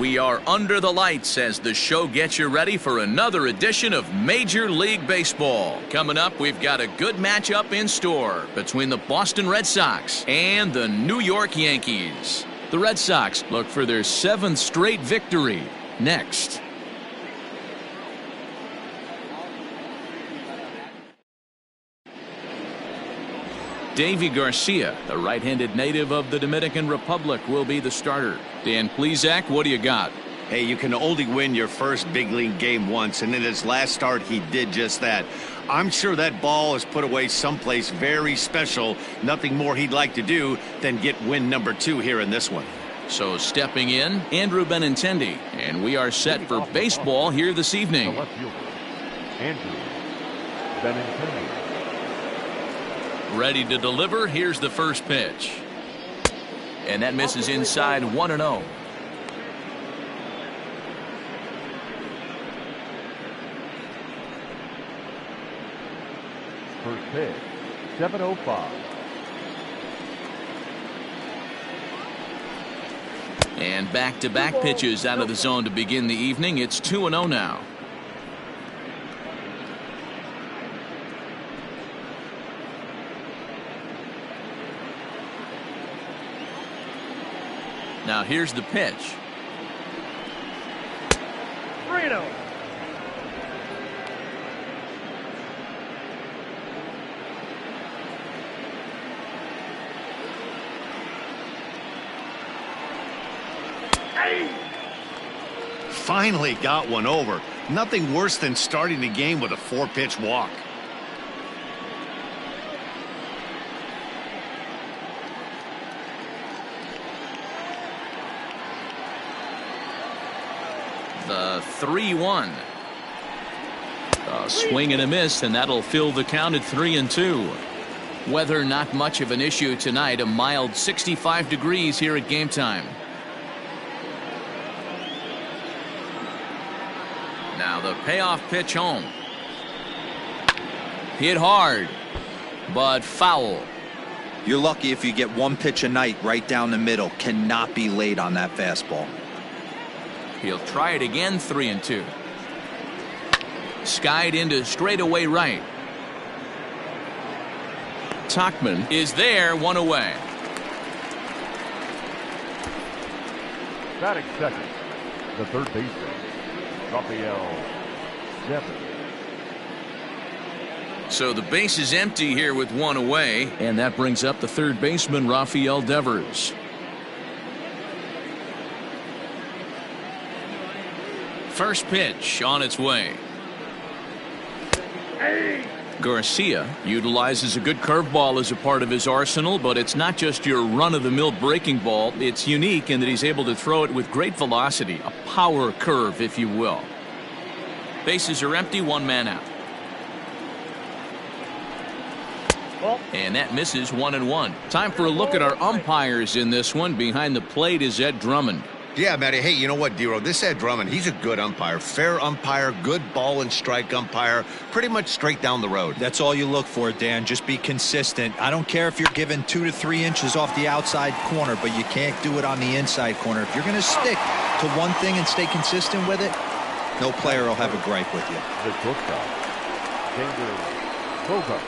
We are under the lights as the show gets you ready for another edition of Major League Baseball. Coming up, we've got a good matchup in store between the Boston Red Sox and the New York Yankees. The Red Sox look for their 7th straight victory next. Davy Garcia, the right-handed native of the Dominican Republic, will be the starter. Dan Plesac, what do you got? Hey, you can only win your first big league game once, and in his last start, he did just that. I'm sure that ball is put away someplace very special. Nothing more he'd like to do than get win number 2 here in this one. So stepping in, Andrew Benintendi, and we are set for baseball here this evening. Andrew Benintendi. Ready to deliver. Here's the first pitch. And that misses inside 1-0. First pitch, 7:05. And back-to-back pitches out of the zone to begin the evening. It's 2-0 now. Now here's the pitch. 3-0. Finally got one over. Nothing worse than starting the game with a 4-pitch walk. The 3-1. A swing and a miss, and that'll fill the count at 3-2. Weather not much of an issue tonight. A mild 65 degrees here at game time. Now the payoff pitch home. Hit hard, but foul. You're lucky if you get one pitch a night right down the middle. Cannot be late on that fastball. He'll try it again. 3-2. Skied into straightaway right. Tauchman is there, 1 away. Batting second, the third baseman, Rafael Devers. So the base is empty here with 1 away, and that brings up the third baseman, Rafael Devers. First pitch on its way. Garcia utilizes a good curveball as a part of his arsenal, but it's not just your run-of-the-mill breaking ball. It's unique in that he's able to throw it with great velocity, a power curve, if you will. Bases are empty, 1 man out. And that misses 1-1. Time for a look at our umpires in this one. Behind the plate is Ed Drummond. Yeah, Matty. Hey, you know what, Dero? This Ed Drummond, he's a good umpire. Fair umpire, good ball and strike umpire. Pretty much straight down the road. That's all you look for, Dan. Just be consistent. I don't care if you're given 2 to 3 inches off the outside corner, but you can't do it on the inside corner. If you're going to stick to one thing and stay consistent with it, no player will have a gripe with you. The shortstop, Bogart.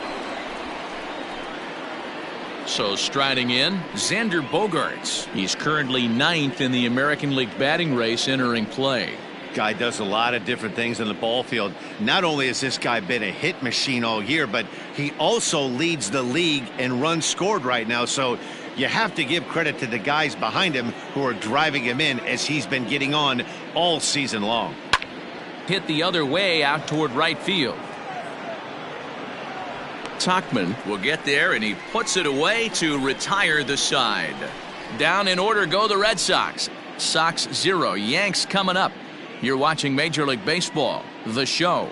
So striding in, Xander Bogaerts. He's currently 9th in the American League batting race entering play. Guy does a lot of different things in the ball field. Not only has this guy been a hit machine all year, but he also leads the league in runs scored right now. So you have to give credit to the guys behind him who are driving him in as he's been getting on all season long. Hit the other way out toward right field. Tauchman will get there, and he puts it away to retire the side. Down in order go the Red Sox. Sox 0, Yanks coming up. You're watching Major League Baseball, the show.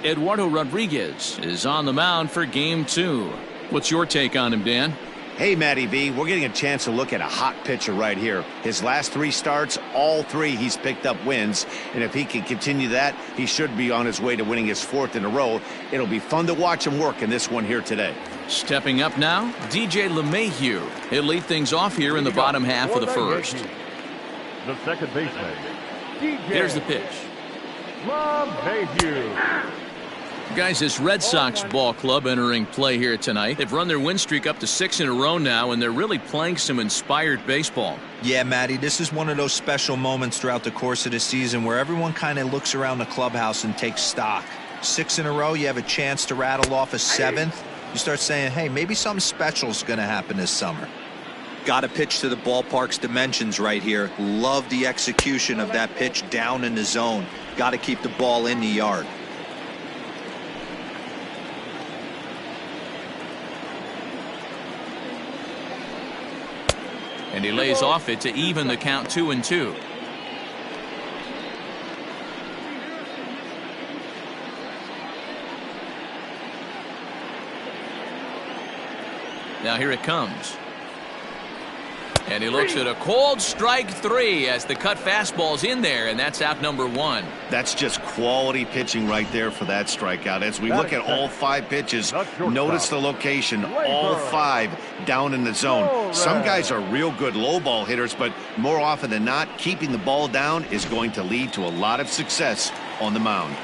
Eduardo Rodriguez is on the mound for Game 2. What's your take on him, Dan? Hey, Matty V, we're getting a chance to look at a hot pitcher right here. His last 3 starts, all 3 he's picked up wins. And if he can continue that, he should be on his way to winning his 4th in a row. It'll be fun to watch him work in this one here today. Stepping up now, DJ LeMahieu. He'll lead things off here in the bottom half of the first. The second baseman, DJ Here's the pitch. LeMahieu. Guys, this Red Sox ball club entering play here tonight. They've run their win streak up to 6 in a row now, and they're really playing some inspired baseball. Yeah, Matty, this is one of those special moments throughout the course of the season where everyone kind of looks around the clubhouse and takes stock. 6 in a row, you have a chance to rattle off a 7th. You start saying, hey, maybe something special is going to happen this summer. Got to pitch to the ballpark's dimensions right here. Love the execution of that pitch down in the zone. Got to keep the ball in the yard. And he lays off it to even the count 2-2. Now here it comes. And he looks at a cold strike 3 as the cut fastball's in there, and that's out number 1. That's just quality pitching right there for that strikeout. As we look at all 5 pitches, notice the location, all 5 down in the zone. Some guys are real good low ball hitters, but more often than not, keeping the ball down is going to lead to a lot of success on the mound.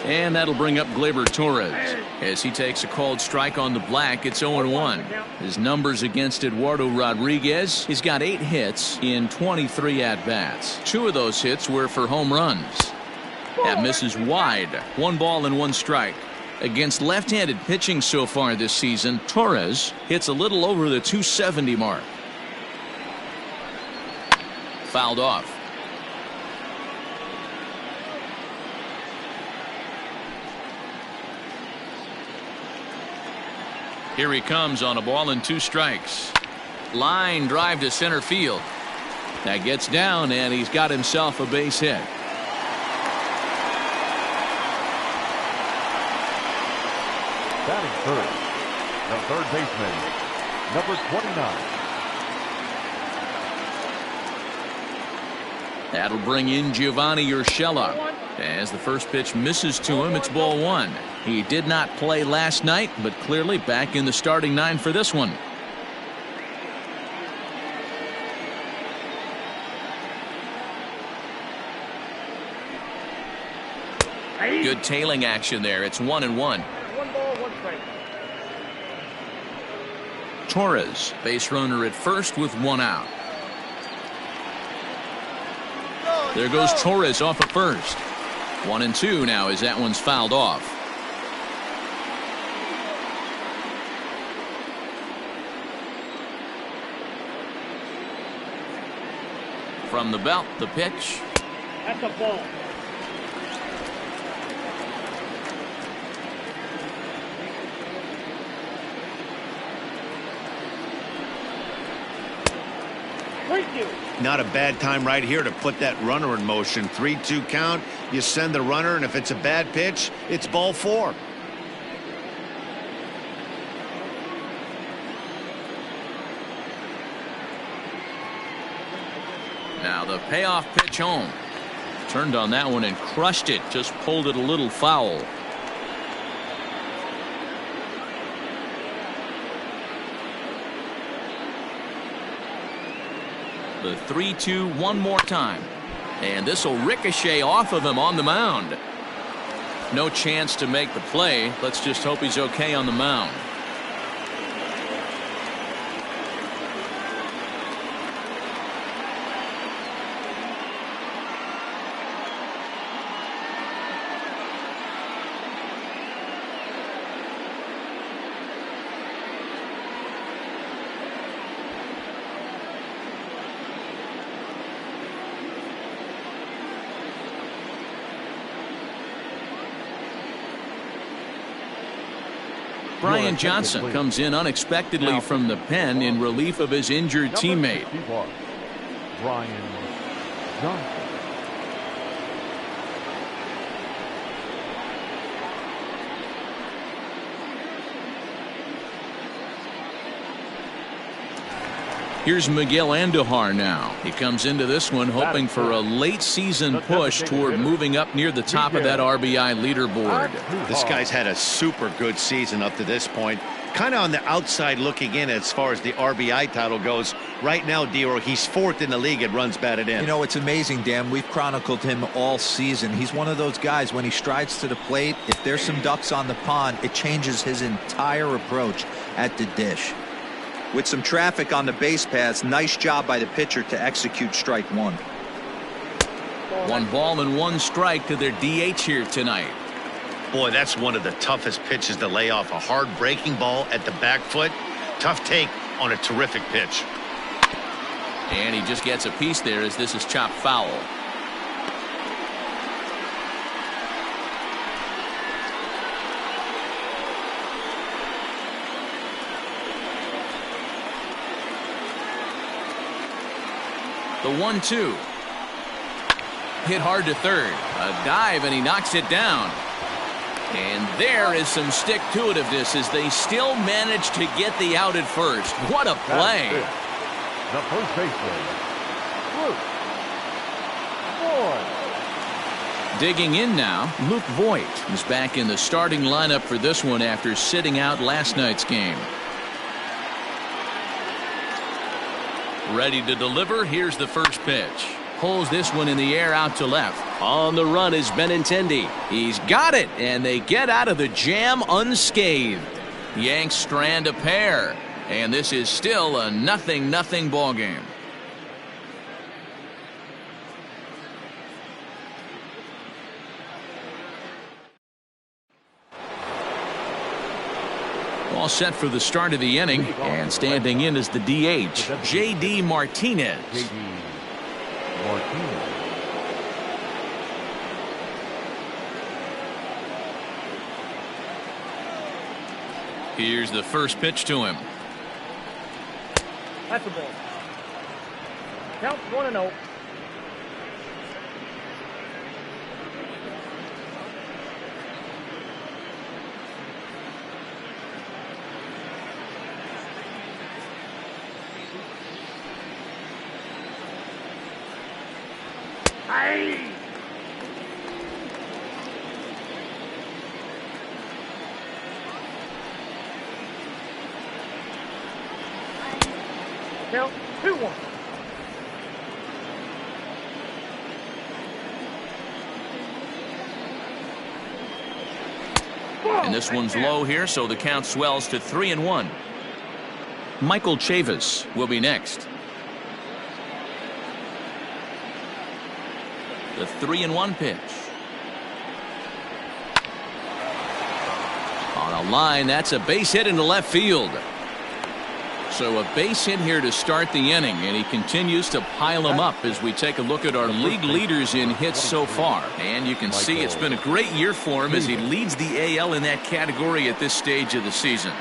And that'll bring up Glaiber Torres. As he takes a called strike on the black, it's 0-1. His numbers against Eduardo Rodriguez, he's got 8 hits in 23 at-bats. 2 of those hits were for home runs. That misses wide. 1 ball and 1 strike. Against left-handed pitching so far this season, Torres hits a little over the 270 mark. Fouled off. Here he comes on a ball and 2 strikes. Line drive to center field. That gets down, and he's got himself a base hit. Batting first, the third baseman, number 29. That'll bring in Giovanni Shella. As the first pitch misses to him, it's ball 1. He did not play last night, but clearly back in the starting 9 for this one. Good tailing action there. It's 1-1. 1 ball, 1 strike. Torres, base runner at first with 1 out. There goes Torres off at first. 1-2 now as that one's fouled off. From the belt, the pitch. That's a ball. Not a bad time right here to put that runner in motion. 3-2 count. You send the runner, and if it's a bad pitch, it's ball 4. Now the payoff pitch home. Turned on that one and crushed it. Just pulled it a little foul. The 3-2 one more time. And this will ricochet off of him on the mound. No chance to make the play. Let's just hope he's okay on the mound. Brian Johnson comes in unexpectedly from the pen in relief of his injured teammate. Brian Johnson. Here's Miguel Andujar now. He comes into this one hoping for a late season push toward moving up near the top of that RBI leaderboard. This guy's had a super good season up to this point. Kind of on the outside looking in as far as the RBI title goes. Right now, Dero, he's 4th in the league at runs batted in. You know, it's amazing, Dan. We've chronicled him all season. He's one of those guys, when he strides to the plate, if there's some ducks on the pond, it changes his entire approach at the dish. With some traffic on the base paths, nice job by the pitcher to execute strike one. 1 ball and 1 strike to their DH here tonight. Boy, that's one of the toughest pitches to lay off. A hard breaking ball at the back foot. Tough take on a terrific pitch. And he just gets a piece there as this is chopped foul. The 1-2. Hit hard to third. A dive and he knocks it down. And there is some stick-to-itiveness as they still manage to get the out at first. What a play. The first baseman, Voight. Digging in now, Luke Voight is back in the starting lineup for this one after sitting out last night's game. Ready to deliver. Here's the first pitch. Pulls this one in the air out to left. On the run is Benintendi. He's got it, and they get out of the jam unscathed. Yanks strand a pair, and this is still a 0-0 ball game. All set for the start of the inning, and standing in is the DH, J.D. Martinez. Here's the first pitch to him. That's a ball. Count 1-0. Count 2-1. And this one's low here, so the count swells to 3-1. Michael Chavis will be next. The 3-1 pitch. On a line, that's a base hit into left field. So a base hit here to start the inning, and he continues to pile them up as we take a look at our league leaders in hits so far. And you can see it's been a great year for him as he leads the AL in that category at this stage of the season.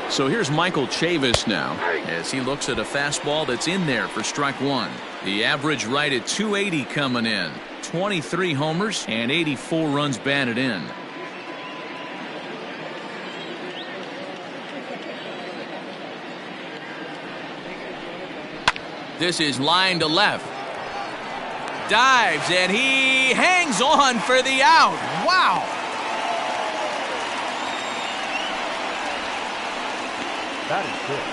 So here's Michael Chavis now as he looks at a fastball that's in there for strike one. The average right at 280 coming in. 23 homers and 84 runs batted in. This is line to left. Dives and he hangs on for the out. Wow. That is good.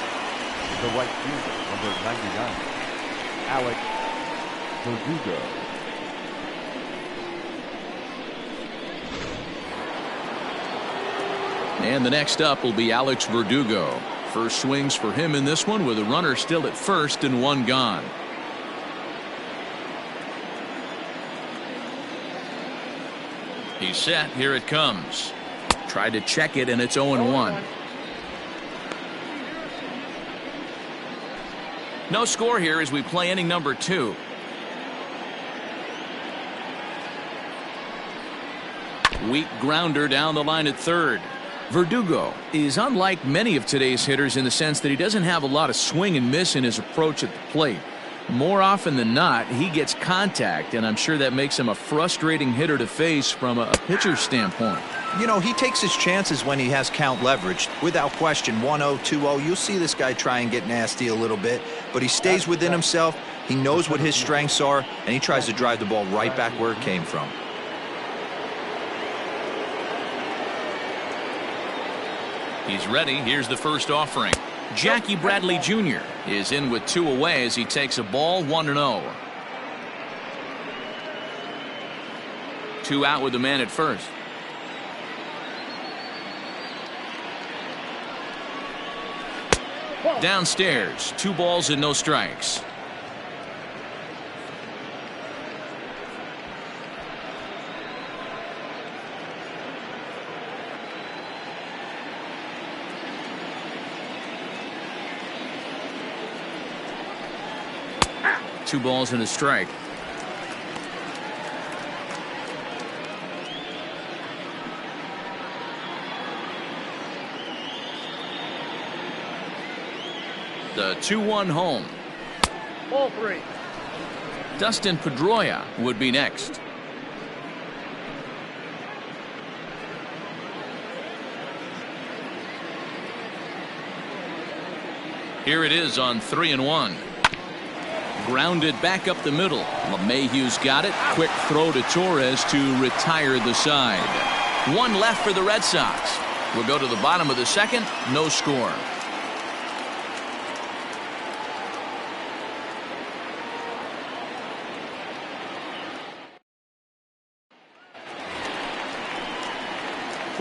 The right fielder, number 99, Alex Verdugo. And the next up will be Alex Verdugo. First swings for him in this one with a runner still at first and one gone. He's set. Here it comes. Tried to check it and it's 0-1. No score here as we play inning number 2. Weak grounder down the line at third. Verdugo is unlike many of today's hitters in the sense that he doesn't have a lot of swing and miss in his approach at the plate. More often than not, he gets contact, and I'm sure that makes him a frustrating hitter to face from a pitcher's standpoint. You know, he takes his chances when he has count leverage. Without question, 1-0, 2-0, you'll see this guy try and get nasty a little bit, but he stays within himself. He knows what his strengths are, and he tries to drive the ball right back where it came from. He's ready. Here's the first offering. Jackie Bradley Jr. is in with 2 away as he takes a ball 1-0. 2 out with the man at first. Downstairs, 2 balls and no strikes. Two balls and a strike. The 2-1 home. Ball 3. Dustin Pedroia would be next. Here it is on 3-1. Grounded back up the middle. LeMahieu's got it. Quick throw to Torres to retire the side. 1 left for the Red Sox. We'll go to the bottom of the second. No score.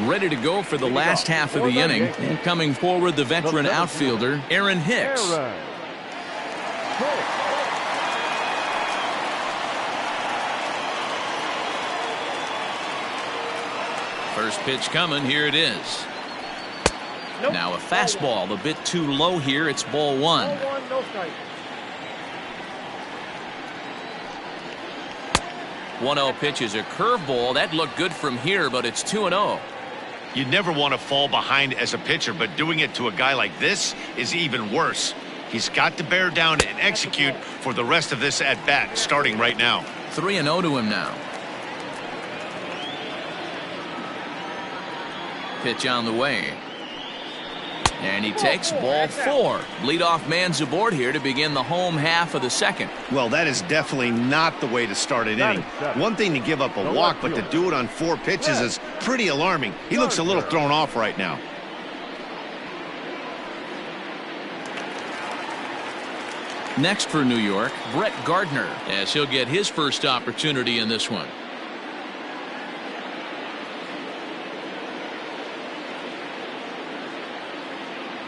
Ready to go for the last half of the inning. And coming forward, the veteran outfielder, Aaron Hicks. First pitch coming. Here it is. Now a fastball a bit too low here. It's ball 1. 1-0 pitch is a curveball. That looked good from here, but it's 2-0. You never want to fall behind as a pitcher, but doing it to a guy like this is even worse. He's got to bear down and execute for the rest of this at bat, starting right now. 3-0 to him now. Pitch on the way. And he takes ball 4. Leadoff man's aboard here to begin the home half of the second. Well, that is definitely not the way to start an inning. One thing to give up a walk, but to do it on 4 pitches is pretty alarming. He looks a little thrown off right now. Next for New York, Brett Gardner, as he'll get his first opportunity in this one.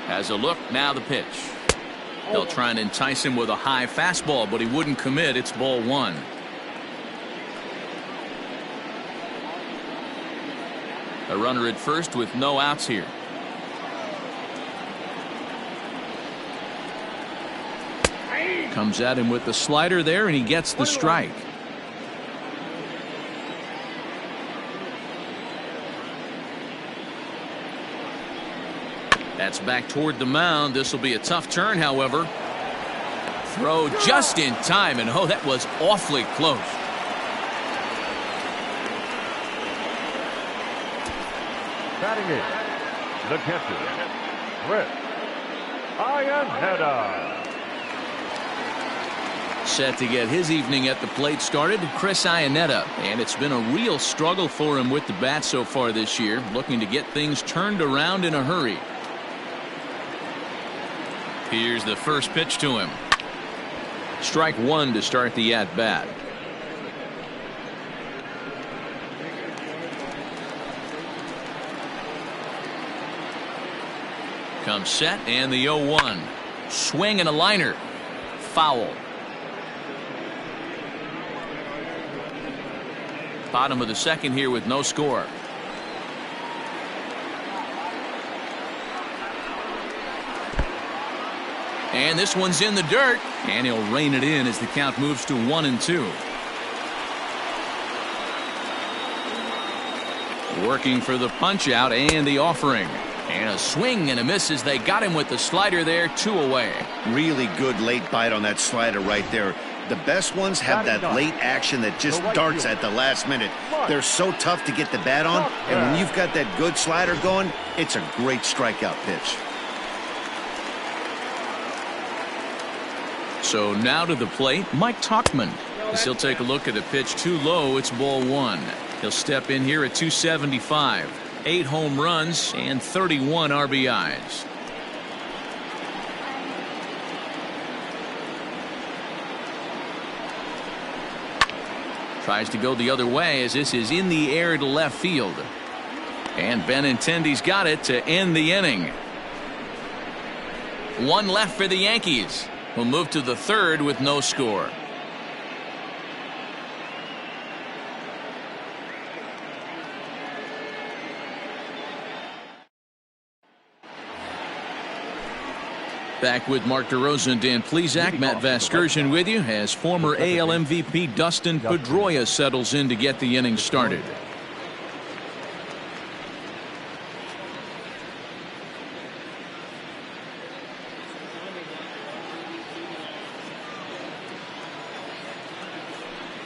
Has a look, now the pitch. They'll try and entice him with a high fastball, but he wouldn't commit. It's ball 1. A runner at first with no outs here. Comes at him with the slider there, and he gets the strike. That's back toward the mound. This will be a tough turn, however. Throw just in time, and oh, that was awfully close. Batting it, the catcher, Chris Iannetta. Set to get his evening at the plate started, Chris Iannetta. And it's been a real struggle for him with the bat so far this year, looking to get things turned around in a hurry. Here's the first pitch to him. Strike 1 to start the at-bat. Comes set, and the 0-1. Swing and a liner. Foul. Bottom of the second here with no score. And this one's in the dirt, and he'll rein it in as the count moves to 1-2. Working for the punch out and the offering. And a swing and a miss as they got him with the slider there, 2 away. Really good late bite on that slider right there. The best ones have that late action that just darts at the last minute. They're so tough to get the bat on, and when you've got that good slider going, it's a great strikeout pitch. So now to the plate, Mike Tauchman. As he'll take a look at a pitch too low, it's ball 1. He'll step in here at 275. 8 home runs and 31 RBIs. Tries to go the other way as this is in the air to left field. And Benintendi's got it to end the inning. 1 left for the Yankees. We'll move to the 3rd with no score. Back with Mark DeRosa and Dan Plesac. Matt Vasgersian with you as former AL MVP Dustin Pedroia settles in to get the inning started.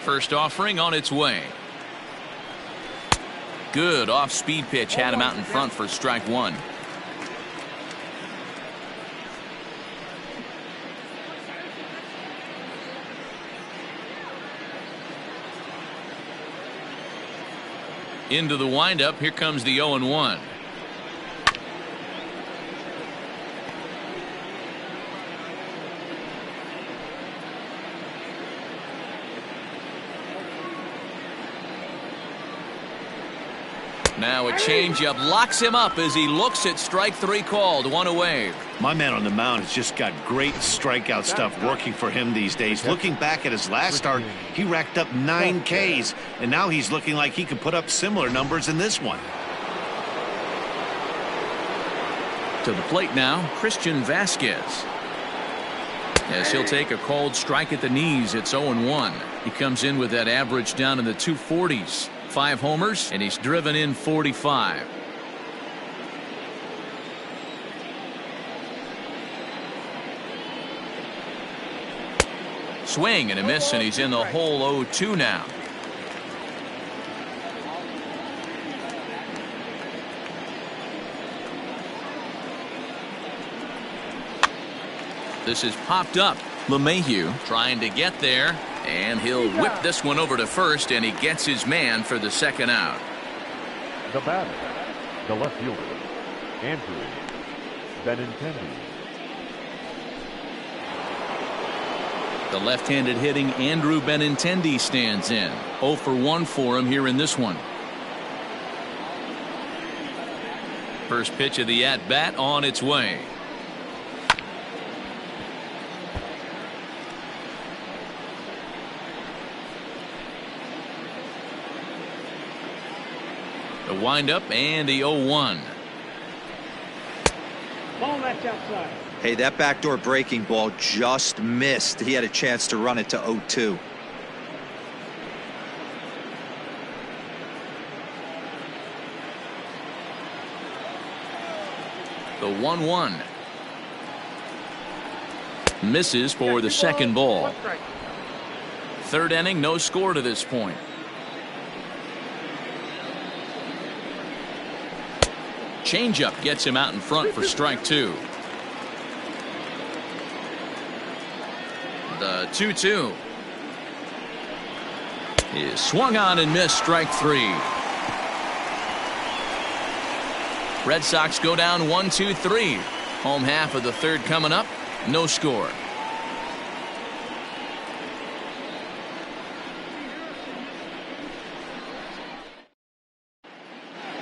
First offering on its way. Good off-speed pitch had him out in front for strike 1. Into the windup. Here comes the 0-1. Now a changeup locks him up as he looks at strike 3 called. 1 away. My man on the mound has just got great strikeout stuff working for him these days. Looking back at his last start, he racked up 9 Ks, and now he's looking like he could put up similar numbers in this one. To the plate now, Christian Vasquez. As he'll take a called strike at the knees, it's 0-1. He comes in with that average down in the 240s. 5 homers, and he's driven in 45. Swing and a miss, and he's in the hole 0-2 now. This is popped up. LeMahieu trying to get there. And he'll whip this one over to first, and he gets his man for the 2nd out. The batter, the left fielder, Andrew Benintendi. The left-handed hitting Andrew Benintendi stands in. 0 for 1 for him here in this one. First pitch of the at-bat on its way. The windup and the 0-1. Ball that's outside. Hey, that backdoor breaking ball just missed. He had a chance to run it to 0-2. The 1-1. Misses for the 2nd ball. 3rd inning, no score to this point. Changeup gets him out in front for strike 2. The 2-2 is swung on and missed, strike 3. Red Sox go down 1-2-3. Home half of the 3rd coming up. No score.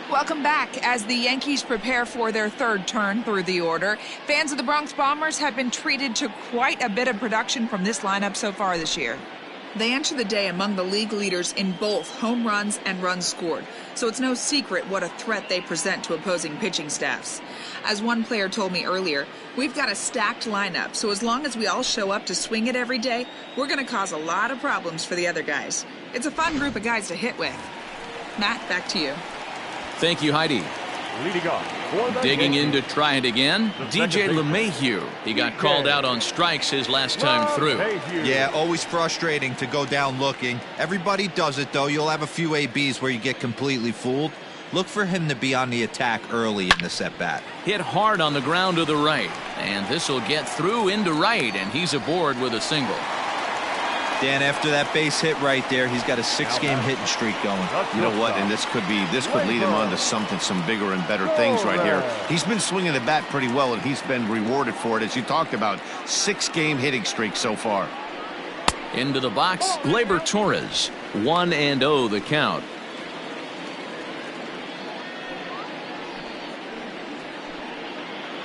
Welcome back. As the Yankees prepare for their 3rd turn through the order, fans of the Bronx Bombers have been treated to quite a bit of production from this lineup so far this year. They enter the day among the league leaders in both home runs and runs scored, so it's no secret what a threat they present to opposing pitching staffs. As one player told me earlier, we've got a stacked lineup, so as long as we all show up to swing it every day, we're going to cause a lot of problems for the other guys. It's a fun group of guys to hit with. Matt, back to you. Thank you, Heidi. Leading off for the Digging in Yankees, to try it again, the DJ second baseman, LeMahieu. He got called out on strikes his last time through. LeMahieu. Yeah, always frustrating to go down looking. Everybody does it, though. You'll have a few ABs where you get completely fooled. Look for him to be on the attack early in the at-bat. Hit hard on the ground to the right. And this will get through into right, and he's aboard with a single. Dan, after that base hit right there, he's got a 6-game hitting streak going. You know what? And this could lead him on to some bigger and better things right here. He's been swinging the bat pretty well, and he's been rewarded for it, as you talked about. 6-game hitting streak so far. Into the box, Glaiber Torres. 1-0 the count.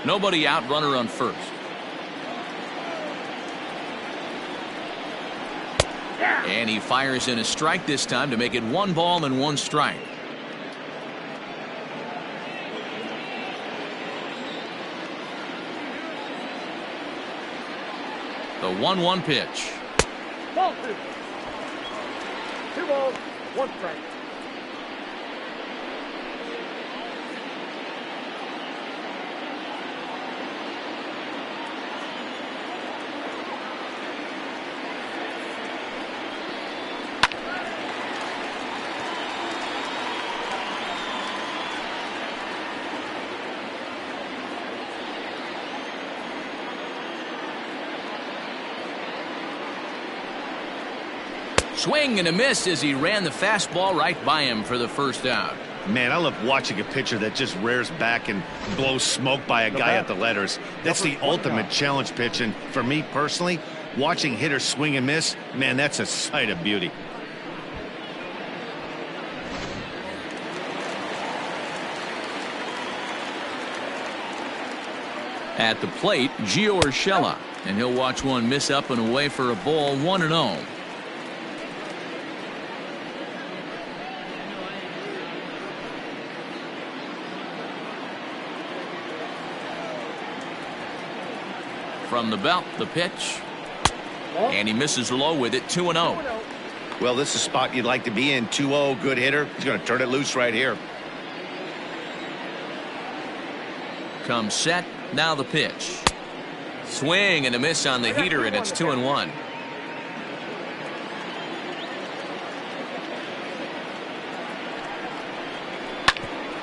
Nobody out, runner on first. And he fires in a strike this time to make it 1 ball and 1 strike. The 1-1 pitch. Ball 2. 2 balls, 1 strike. Swing and a miss as he ran the fastball right by him for the first out. Man, I love watching a pitcher that just rears back and blows smoke by a guy at the letters. That's the ultimate challenge pitch, and for me personally, watching hitters swing and miss, man, that's a sight of beauty. At the plate, Shella, and he'll watch one miss up and away for a ball. 1-0. From the belt, the pitch. And he misses low with it. 2-0. Well, this is a spot you'd like to be in. 2-0, good hitter. He's going to turn it loose right here. Comes set. Now the pitch. Swing and a miss on the heater, and it's 2-1.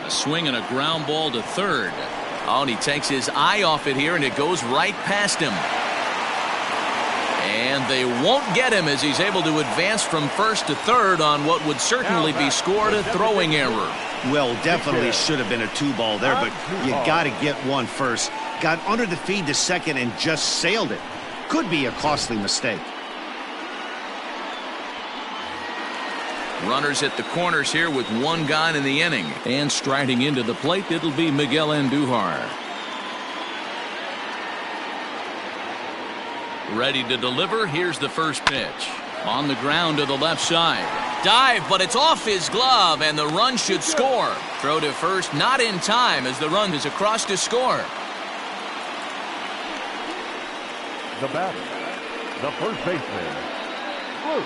A swing and a ground ball to third. Oh, and he takes his eye off it here, and it goes right past him. And they won't get him as he's able to advance from first to third on what would certainly be scored a throwing error. Well, definitely should have been a 2-ball there, but you got to get one first. Got under the feed to second and just sailed it. Could be a costly mistake. Runners at the corners here with 1 gone in the inning. And striding into the plate, it'll be Miguel Andujar. Ready to deliver. Here's the first pitch. On the ground to the left side. Dive, but it's off his glove, and the run should score. Throw to first, not in time, as the run is across to score. The batter, the first baseman, Voight.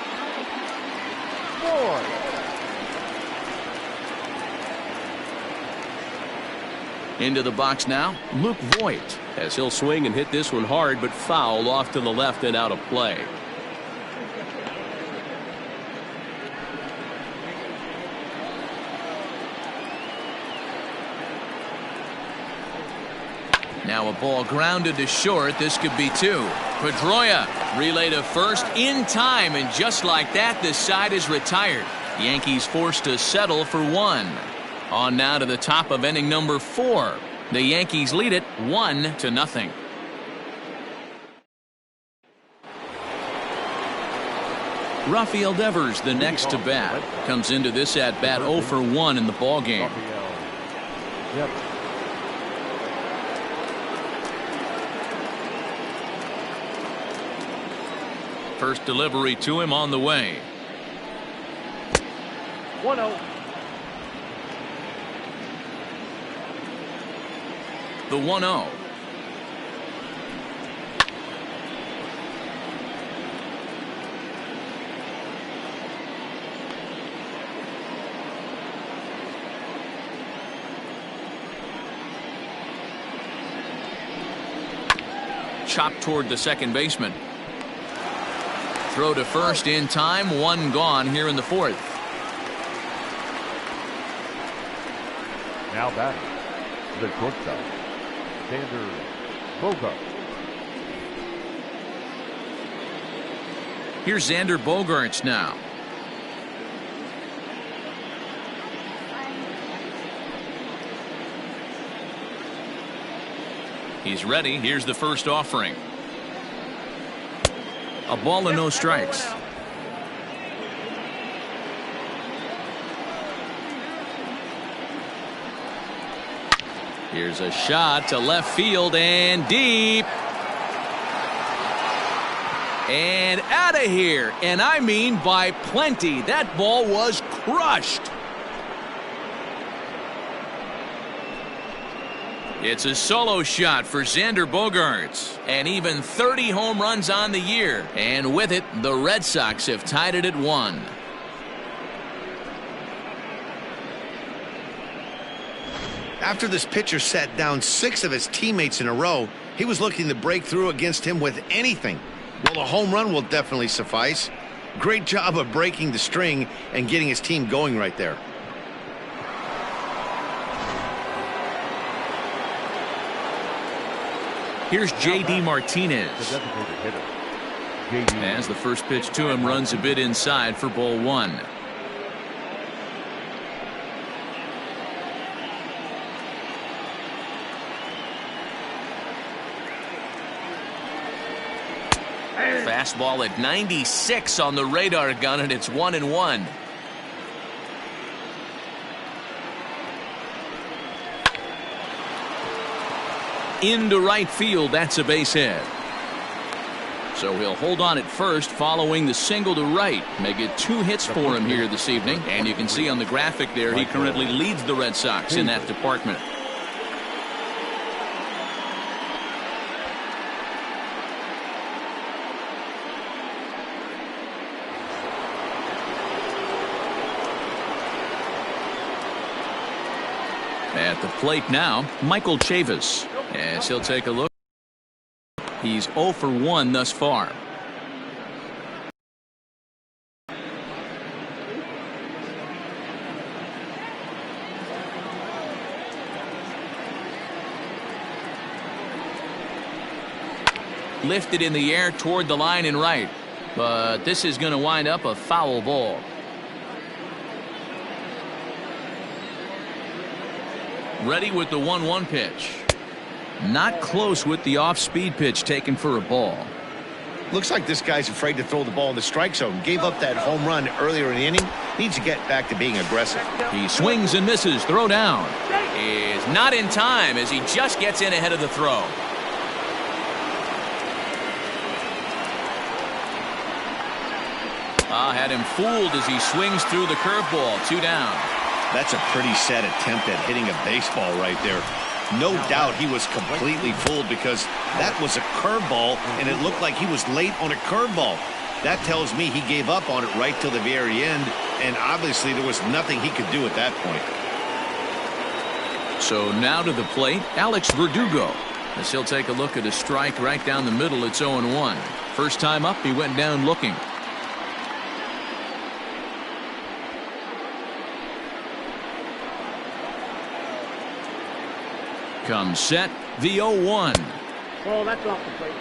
Into the box now, Luke Voight, as he'll swing and hit this one hard, but foul off to the left and out of play. Now a ball grounded to short. This could be 2. Pedroia relay to first in time, and just like that, this side is retired. Yankees forced to settle for 1. On now to the top of inning number 4. The Yankees lead it 1-0. Rafael Devers, the next to bat, comes into this at bat 0 for 1 in the ball game. Yep. First delivery to him on the way. 1-0. The 1-0. chopped toward the second baseman. Throw to first in time. One gone here in the fourth. Now batting, the shortstop, Xander Bogaerts. Here's Xander Bogaerts now. He's ready. Here's the first offering. A ball and no strikes. Here's a shot to left field and deep. And out of here. And I mean by plenty. That ball was crushed. It's a solo shot for Xander Bogaerts. And even 30 home runs on the year. And with it, the Red Sox have tied it at 1. After this pitcher sat down 6 of his teammates in a row, he was looking to break through against him with anything. Well, a home run will definitely suffice. Great job of breaking the string and getting his team going right there. Here's J.D. Martinez. The designated hitter, J.D. As the first pitch to him runs a bit inside for ball 1. Fastball at 96 on the radar gun, and it's 1-1. Into right field. That's a base hit. So he'll hold on at first following the single to right. Make it 2 hits for him here this evening. And you can see on the graphic there he currently leads the Red Sox in that department. At the plate now, Michael Chavis. As he'll take a look. He's 0 for 1 thus far. Lifted in the air toward the line and right. But this is going to wind up a foul ball. Ready with the 1-1 pitch. Not close with the off-speed pitch taken for a ball. Looks like this guy's afraid to throw the ball in the strike zone. Gave up that home run earlier in the inning. Needs to get back to being aggressive. He swings and misses. Throw down. Is not in time as he just gets in ahead of the throw. Had him fooled as he swings through the curveball. 2 down. That's a pretty sad attempt at hitting a baseball right there. No doubt he was completely fooled because that was a curveball and it looked like he was late on a curveball. That tells me he gave up on it right till the very end, and obviously there was nothing he could do at that point. So now to the plate, Alex Verdugo. As he'll take a look at a strike right down the middle. It's 0-1. First time up, he went down looking. Comes set, the 0-1. Oh, that's off the plate.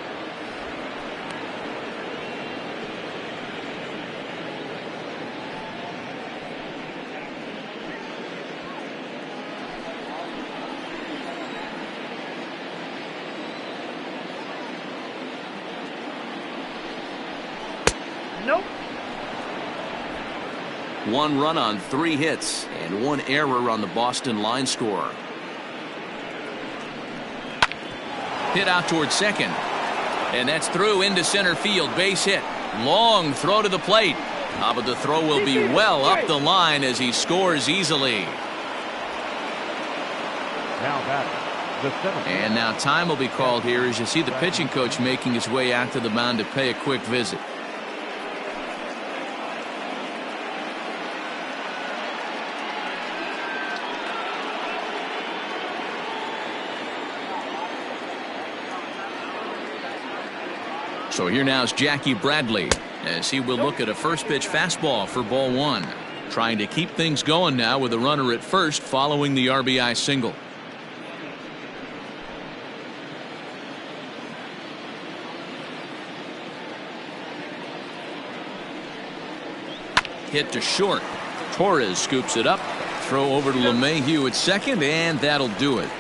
Nope. 1 run on 3 hits and 1 error on the Boston line score. Hit out towards second. And that's through into center field. Base hit. Long throw to the plate. But the throw will be well up the line as he scores easily. Now batting, the 7th. And now time will be called here as you see the pitching coach making his way out to the mound to pay a quick visit. So here now is Jackie Bradley as he will look at a first pitch fastball for ball one. Trying to keep things going now with a runner at first following the RBI single. Hit to short. Torres scoops it up. Throw over to LeMahieu at second, and that'll do it.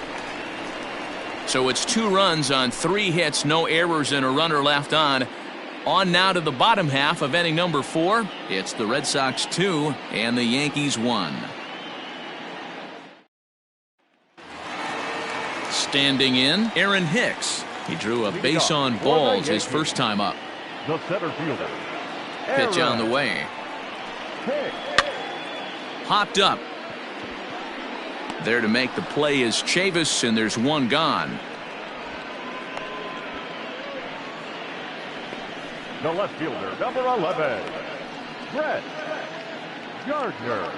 So it's 2 runs on 3 hits, no errors, and a runner left on. On now to the bottom half of inning number 4. It's the Red Sox 2 and the Yankees 1. Standing in, Aaron Hicks. He drew a base on balls his first time up. The center fielder. Pitch on the way. Hopped up. There to make the play is Chavis, and there's 1 gone. The left fielder, number 11, Red Gardner.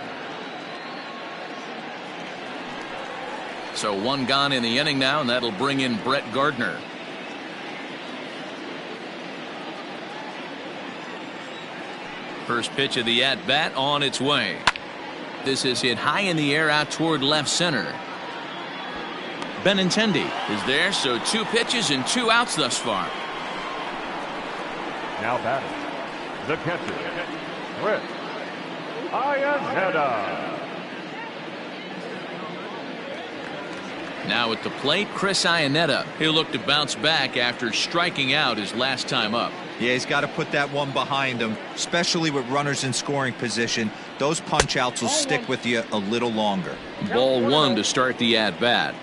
So 1 gone in the inning now, and that'll bring in Brett Gardner. First pitch of the at-bat on its way. This is hit high in the air out toward left center. Benintendi is there, so 2 pitches and 2 outs thus far. Now batting, the catcher, Chris Iannetta. Now at the plate, Chris Iannetta. He'll look to bounce back after striking out his last time up. Yeah, he's got to put that one behind him, especially with runners in scoring position. Those punch outs will stick with you a little longer. Ball 1 to start the at bat.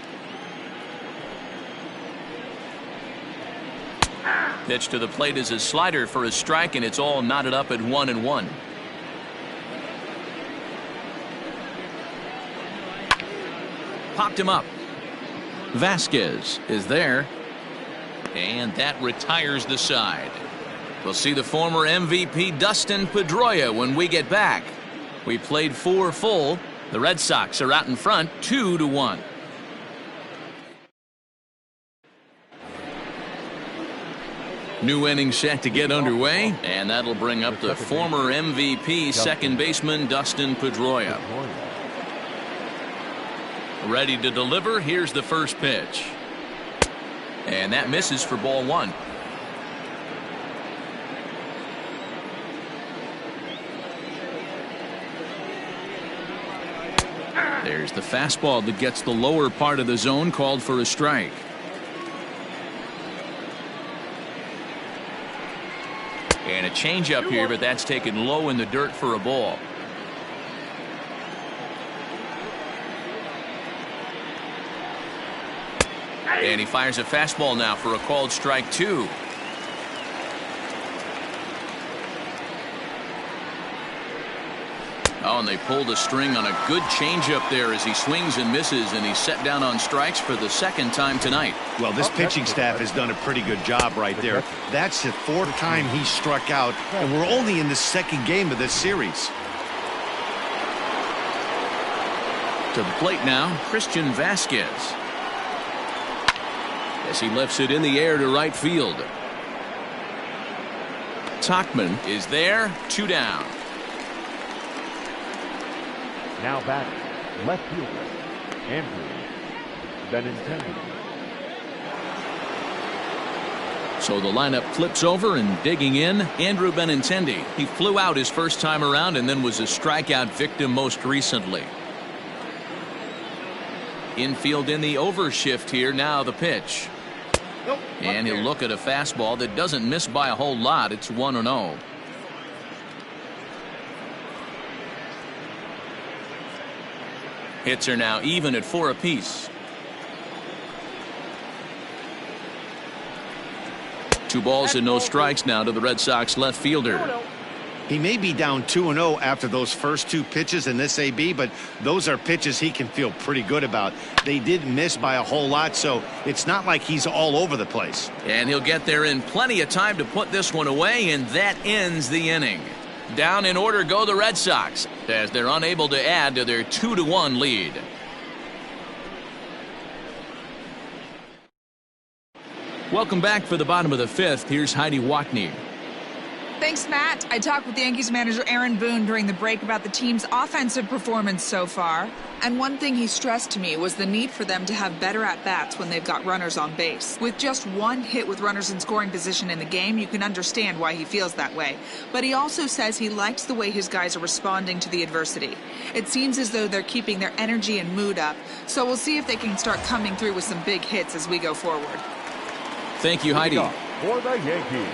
Pitch to the plate is a slider for a strike, and it's all knotted up at 1-1. Popped him up. Vasquez is there, and that retires the side. We'll see the former MVP Dustin Pedroia when we get back. We played 4 full. The Red Sox are out in front 2-1. New inning set to get underway, and that'll bring up the former MVP second baseman Dustin Pedroia. Ready to deliver. Here's the first pitch, and that misses for ball 1. There's the fastball that gets the lower part of the zone, called for a strike. And a changeup here, but that's taken low in the dirt for a ball. And he fires a fastball now for a called strike 2. Oh, and they pulled a string on a good changeup there as he swings and misses, and he's set down on strikes for the 2nd time tonight. Well, this pitching staff has done a pretty good job right there. That's the 4th time he struck out, and we're only in the 2nd game of this series. To the plate now, Christian Vasquez. As he lifts it in the air to right field. Tauchman is there, 2 down. Now batting, left fielder, Andrew Benintendi. So the lineup flips over, and digging in, Andrew Benintendi. He flew out his first time around and then was a strikeout victim most recently. Infield in the overshift here. Now the pitch. And he'll look at a fastball that doesn't miss by a whole lot. It's 1-0. Hits are now even at 4 apiece. 2 balls and no strikes now to the Red Sox left fielder. He may be down 2-0 after those first 2 pitches in this AB, but those are pitches he can feel pretty good about. They did miss by a whole lot, so it's not like he's all over the place. And he'll get there in plenty of time to put this one away, and that ends the inning. Down in order go the Red Sox as they're unable to add to their 2-1 lead. Welcome back for the bottom of the fifth. Here's Heidi Watney. Thanks, Matt. I talked with Yankees manager Aaron Boone during the break about the team's offensive performance so far. And one thing he stressed to me was the need for them to have better at-bats when they've got runners on base. With just one hit with runners in scoring position in the game, you can understand why he feels that way. But he also says he likes the way his guys are responding to the adversity. It seems as though they're keeping their energy and mood up. So we'll see if they can start coming through with some big hits as we go forward. Thank you, Heidi. For the Yankees.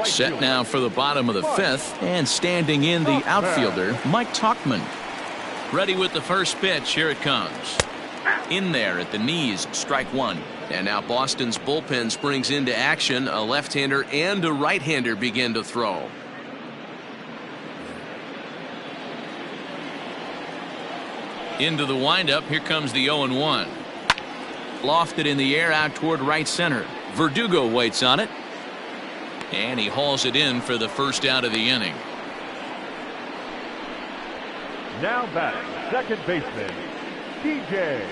Set now for the bottom of the fifth, and standing in the outfielder, Mike Tauchman. Ready with the first pitch. Here it comes. In there at the knees, strike one. And now Boston's bullpen springs into action. A left-hander and a right-hander begin to throw. Into the windup. Here comes the 0-1. Lofted in the air out toward right center. Verdugo waits on it. And he hauls it in for the first out of the inning. Now batting, second baseman, DJ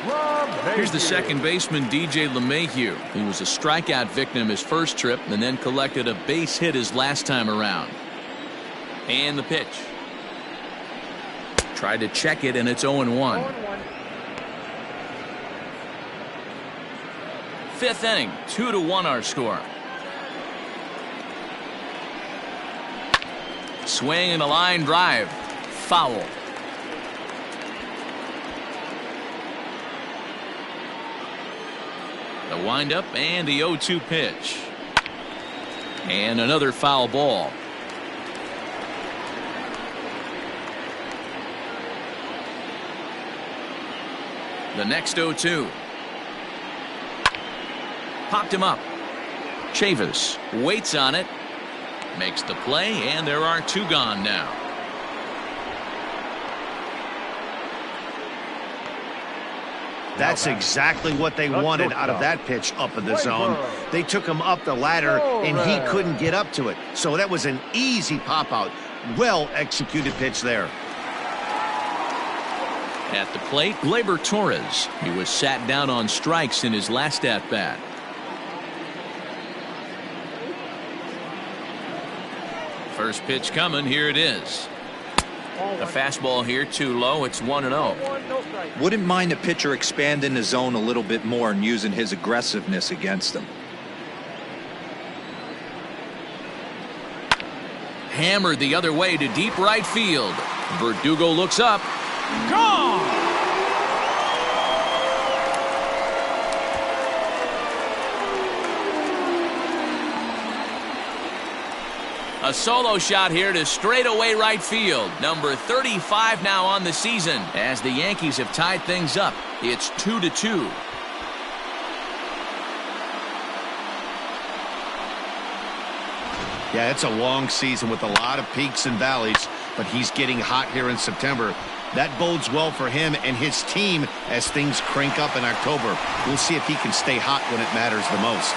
LeMahieu. Here's the second baseman, DJ LeMahieu. He was a strikeout victim his first trip and then collected a base hit his last time around. And the pitch. Tried to check it, and it's 0-1. Fifth inning, 2-1 our score. Swing and a line drive. Foul. The windup and the 0-2 pitch. And another foul ball. The next 0-2. Popped him up. Chavis waits on it. Makes the play, and there are two gone now. That's exactly what they wanted out of that pitch up in the zone. They took him up the ladder, and he couldn't get up to it. So that was an easy pop-out. Well-executed pitch there. At the plate, Glaiber Torres. He was sat down on strikes in his last at-bat. First pitch coming. Here it is. A fastball here too low. It's 1-0. Wouldn't mind a pitcher expanding the zone a little bit more and using his aggressiveness against them. Hammered the other way to deep right field. Verdugo looks up. Gone! A solo shot here to straightaway right field. Number 35 now on the season as the Yankees have tied things up. It's 2-2. Yeah, it's a long season with a lot of peaks and valleys, but he's getting hot here in September. That bodes well for him and his team as things crank up in October. We'll see if he can stay hot when it matters the most.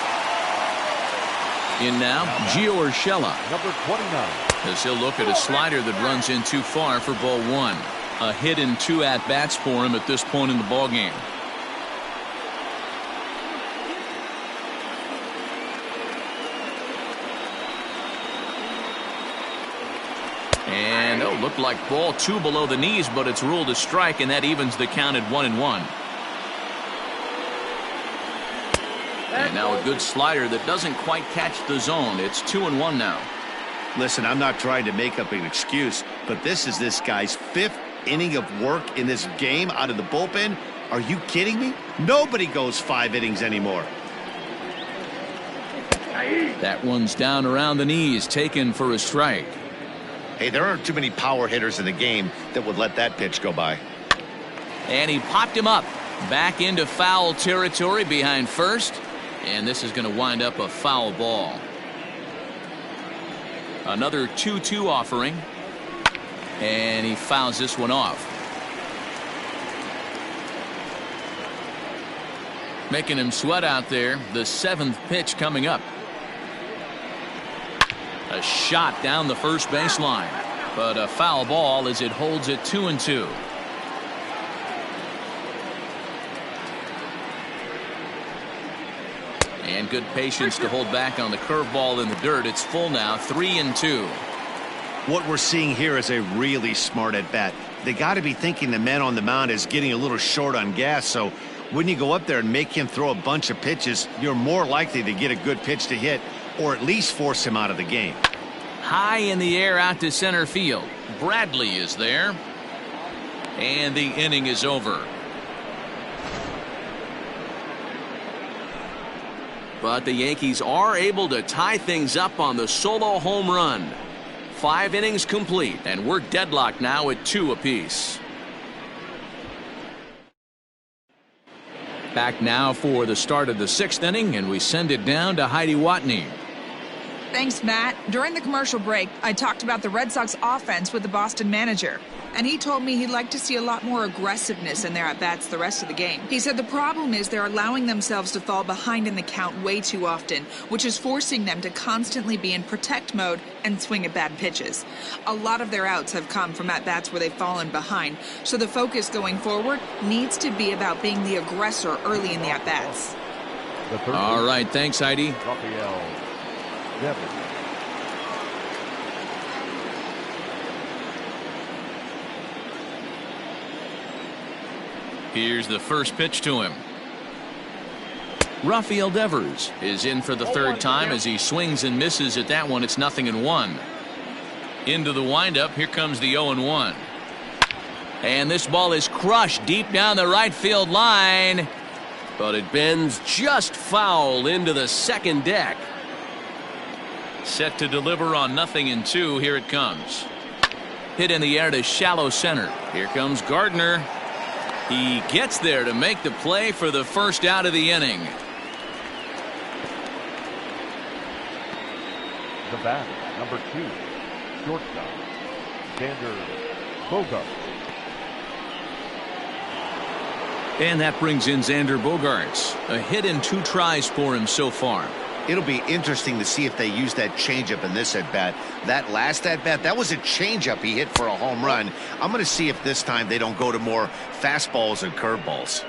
In now, Gio Shella. Number 29. As he'll look at a slider that runs in too far for ball one. A hit and two at-bats for him at this point in the ballgame. And looked like ball two below the knees, but it's ruled a strike, and that evens the count at 1-1. And now a good slider that doesn't quite catch the zone. It's 2-1 now. Listen, I'm not trying to make up an excuse, but this is this guy's fifth inning of work in this game out of the bullpen. Are you kidding me? Nobody goes 5 innings anymore. That one's down around the knees, taken for a strike. Hey, there aren't too many power hitters in the game that would let that pitch go by. And he popped him up. Back into foul territory behind first. And this is going to wind up a foul ball. Another 2-2 offering. And he fouls this one off. Making him sweat out there. The 7th pitch coming up. A shot down the first baseline. But a foul ball as it holds it 2-2. good patience to hold back on the curveball in the dirt. It's full now, 3-2. What we're seeing here is a really smart at bat. They got to be thinking the man on the mound is getting a little short on gas, so when you go up there and make him throw a bunch of pitches, you're more likely to get a good pitch to hit or at least force him out of the game. High in the air out to center field. Bradley is there. And the inning is over. But the Yankees are able to tie things up on the solo home run. 5 innings complete, and we're deadlocked now at 2 apiece. Back now for the start of the 6th inning, and we send it down to Heidi Watney. Thanks, Matt. During the commercial break, I talked about the Red Sox offense with the Boston manager, and he told me he'd like to see a lot more aggressiveness in their at-bats the rest of the game. He said the problem is they're allowing themselves to fall behind in the count way too often, which is forcing them to constantly be in protect mode and swing at bad pitches. A lot of their outs have come from at-bats where they've fallen behind, so the focus going forward needs to be about being the aggressor early in the at-bats. All right, thanks, Heidi. Rafael Devers. Here's the first pitch to him. Rafael Devers is in for the 3rd time as he swings and misses at that one. It's 0-1. Into the windup. Here comes the 0-1. And this ball is crushed deep down the right field line. But it bends just foul into the second deck. Set to deliver on 0-2. Here it comes. Hit in the air to shallow center. Here comes Gardner. He gets there to make the play for the first out of the inning. The batter, number 2, shortstop, Bogarts. And that brings in Xander Bogaerts. A hit and 2 tries for him so far. It'll be interesting to see if they use that changeup in this at-bat. That last at-bat, that was a changeup he hit for a home run. I'm going to see if this time they don't go to more fastballs and curveballs.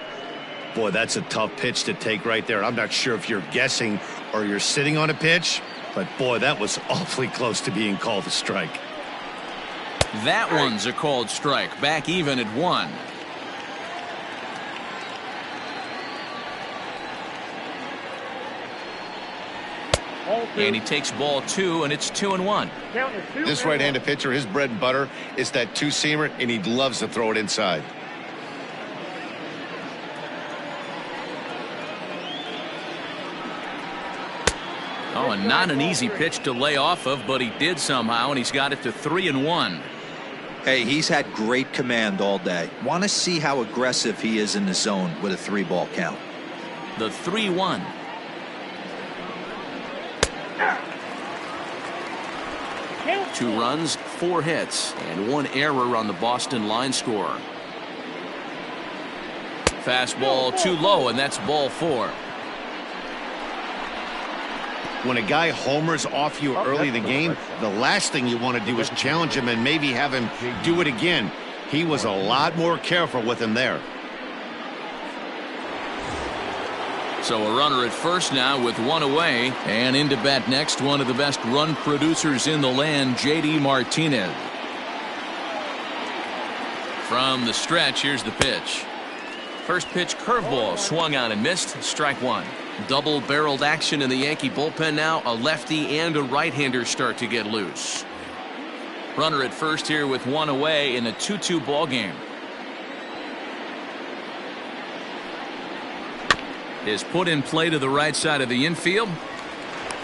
Boy, that's a tough pitch to take right there. I'm not sure if you're guessing or you're sitting on a pitch, but boy, that was awfully close to being called a strike. That one's a called strike. Back even at 1. And he takes ball 2, and it's 2-1. This right-handed pitcher, his bread and butter is that 2-seamer, and he loves to throw it inside. Oh, and not an easy pitch to lay off of, but he did somehow, and he's got it to 3-1. Hey, he's had great command all day. Want to see how aggressive he is in the zone with a 3-ball count. The 3-1. Two runs, 4 hits, and 1 error on the Boston line score. Fastball too low, and that's ball 4. When a guy homers off you early in the game, the last thing you want to do is challenge him and maybe have him do it again. He was a lot more careful with him there. So a runner at first now with 1 away, and into bat next, one of the best run producers in the land, J.D. Martinez. From the stretch, here's the pitch. First pitch curveball swung on and missed. Strike 1. Double-barreled action in the Yankee bullpen now. A lefty and a right-hander start to get loose. Runner at first here with 1 away in a 2-2 ball game. Is put in play to the right side of the infield.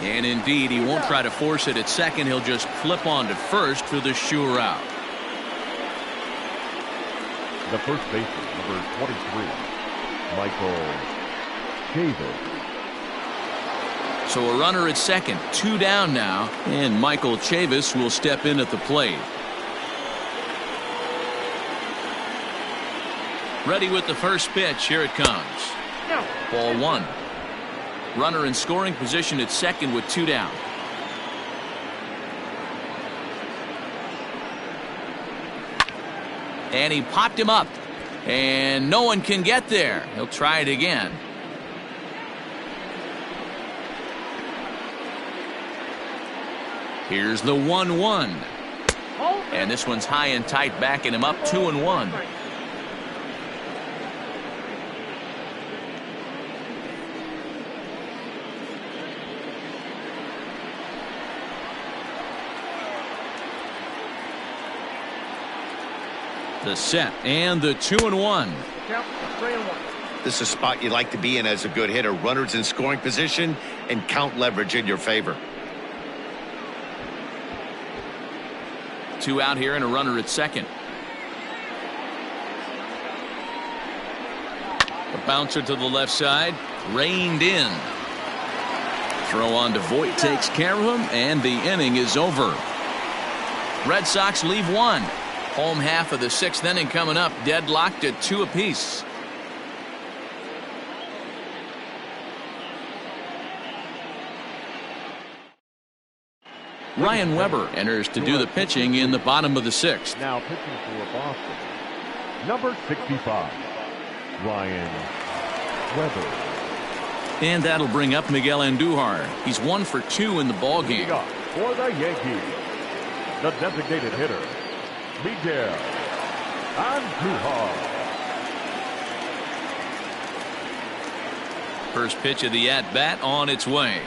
And indeed, he won't try to force it at second. He'll just flip on to first for the sure out. The first baseman, number 23, Michael Chavis. So a runner at second, 2 down now, and Michael Chavis will step in at the plate. Ready with the first pitch. Here it comes. Ball 1. Runner in scoring position at second with 2 down. And he popped him up, and no one can get there. He'll try it again. Here's the 1-1. And this one's high and tight, backing him up 2-1. The set and the 2-1. This is a spot you like to be in as a good hitter. Runners in scoring position and count leverage in your favor. 2 out here and a runner at second. The bouncer to the left side, reined in. Throw on to Voight takes care of him, and the inning is over. Red Sox leave 1. Home half of the 6th inning coming up, deadlocked at 2 apiece. Ryan Weber enters to do the pitching in the bottom of the 6th. Now pitching for Boston, number 65, Ryan Weber. And that'll bring up Miguel Andujar. He's 1 for 2 in the ball game. For the Yankees, the designated hitter, Miguel Andujar. First pitch of the at-bat on its way.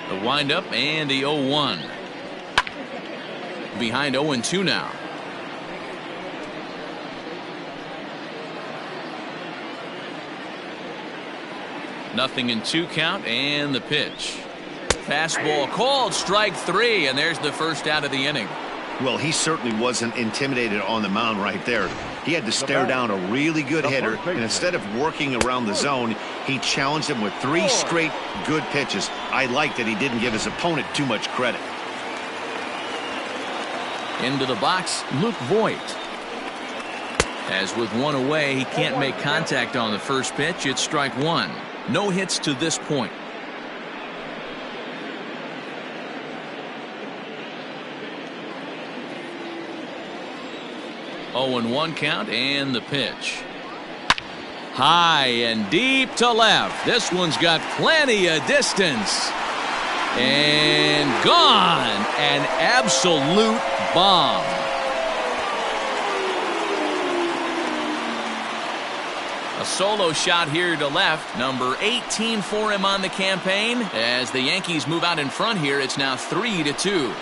The windup and the 0-1. Behind 0-2 now. Nothing in 2 count, and the pitch. Fastball called, strike 3, and there's the first out of the inning. Well, he certainly wasn't intimidated on the mound right there. He had to stare down a really good hitter, and instead of working around the zone, he challenged him with 3 straight good pitches. I like that he didn't give his opponent too much credit. Into the box, Luke Voight. As with 1 away, he can't make contact on the first pitch. It's strike 1. No hits to this point. Oh, and 1 count, and the pitch. High and deep to left. This one's got plenty of distance. And gone. An absolute bomb. A solo shot here to left. Number 18 for him on the campaign. As the Yankees move out in front here, it's now 3-2.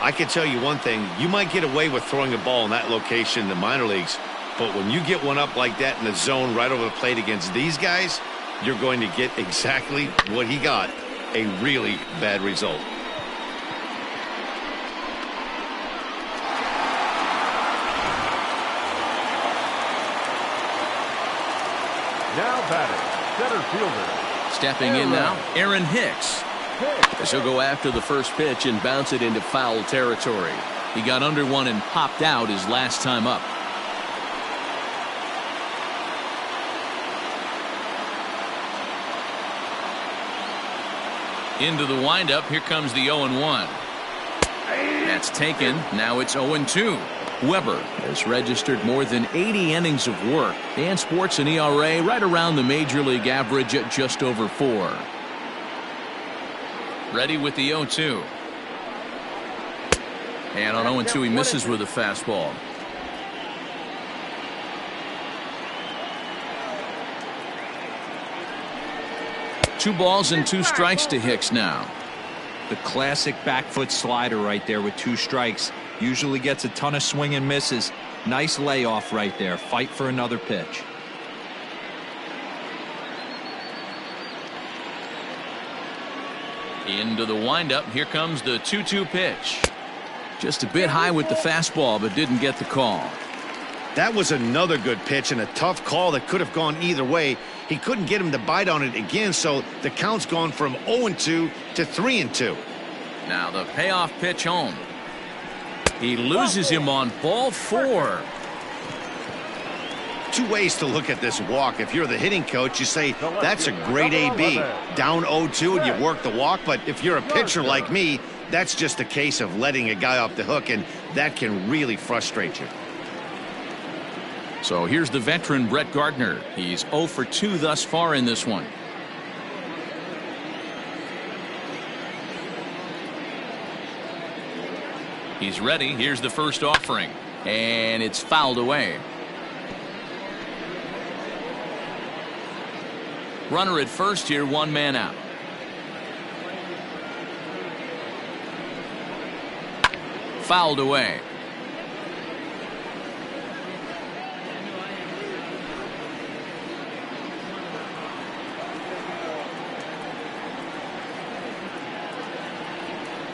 I can tell you one thing. You might get away with throwing a ball in that location in the minor leagues, but when you get one up like that in the zone right over the plate against these guys, you're going to get exactly what he got, a really bad result. Now batting, center fielder. Stepping in now, Aaron Hicks. As he'll go after the first pitch and bounce it into foul territory. He got under one and popped out his last time up. Into the windup. Here comes the 0-1. That's taken. Now it's 0-2. Weber has registered more than 80 innings of work and sports an ERA right around the major league average at just over 4. Ready with the 0-2. And on 0-2 he misses with a fastball. Two balls and 2 strikes to Hicks now. The classic back foot slider right there with 2 strikes. Usually gets a ton of swing and misses. Nice layoff right there. Fight for another pitch. Into the windup. Here comes the 2-2 pitch. Just a bit high with the fastball, but didn't get the call. That was another good pitch and a tough call that could have gone either way. He couldn't get him to bite on it again, so the count's gone from 0-2 to 3-2. Now the payoff pitch home. He loses him on ball 4. two ways to look at this walk. If you're the hitting coach, you say, that's a great AB. Down 0-2 and you work the walk. But if you're a pitcher like me, that's just a case of letting a guy off the hook, and that can really frustrate you. So here's the veteran Brett Gardner. He's 0 for 2 thus far in this one. He's ready. Here's the first offering, and it's fouled away. Runner at first here, 1 man out. Fouled away.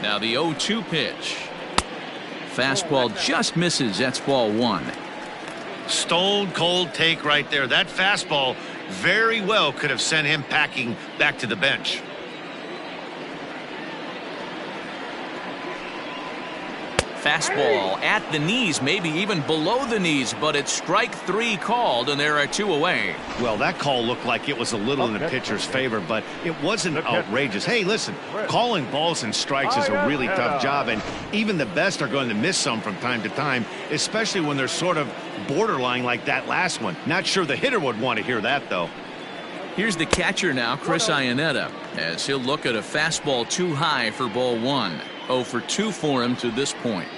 Now the 0-2 pitch. Fastball just misses. That's ball 1. Stone cold take right there. That fastball very well could have sent him packing back to the bench. Fastball at the knees, maybe even below the knees, but it's strike 3 called, and there are 2 away. Well, that call looked like it was a little in the pitcher's favor, but it wasn't outrageous. Hey, listen, calling balls and strikes is a really tough job, and even the best are going to miss some from time to time, especially when they're sort of borderline like that last one. Not sure the hitter would want to hear that, though. Here's the catcher now, Chris Iannetta, as he'll look at a fastball too high for ball 1. 0 for 2 for him to this point.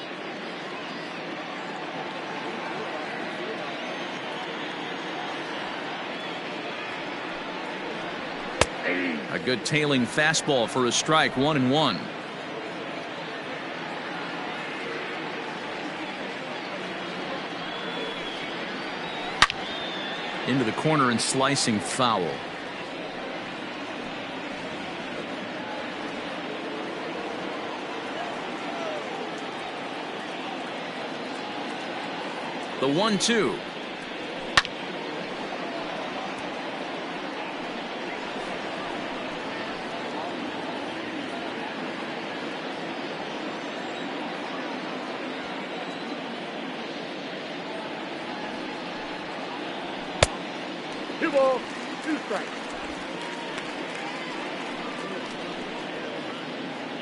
A good tailing fastball for a strike, 1-1. Into the corner and slicing foul. The 1-2. Two balls, 2 strikes.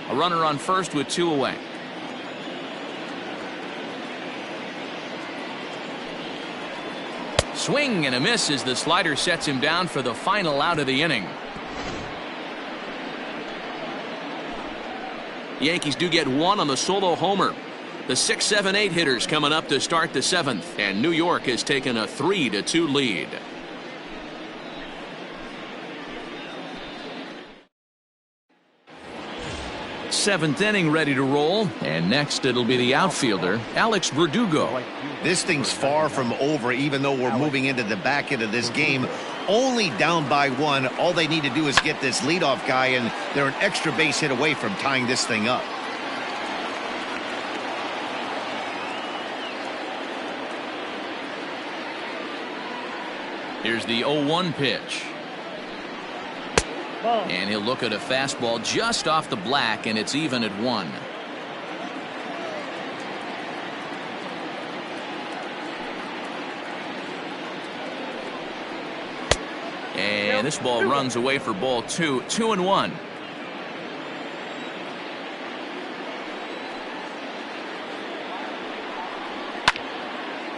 A runner on first with 2 away. Swing and a miss as the slider sets him down for the final out of the inning. Yankees do get 1 on the solo homer. The 6, 7, 8 hitters coming up to start the 7th, and New York has taken a 3-2 lead. Seventh inning ready to roll, and next it'll be the outfielder Alex Verdugo. This thing's far from over, even though we're moving into the back end of this game. Only down by 1. All they need to do is get this leadoff guy, and they're an extra base hit away from tying this thing up. Here's the 0-1 pitch. And he'll look at a fastball just off the black, and it's even at 1. And this ball runs away for ball 2. 2-1.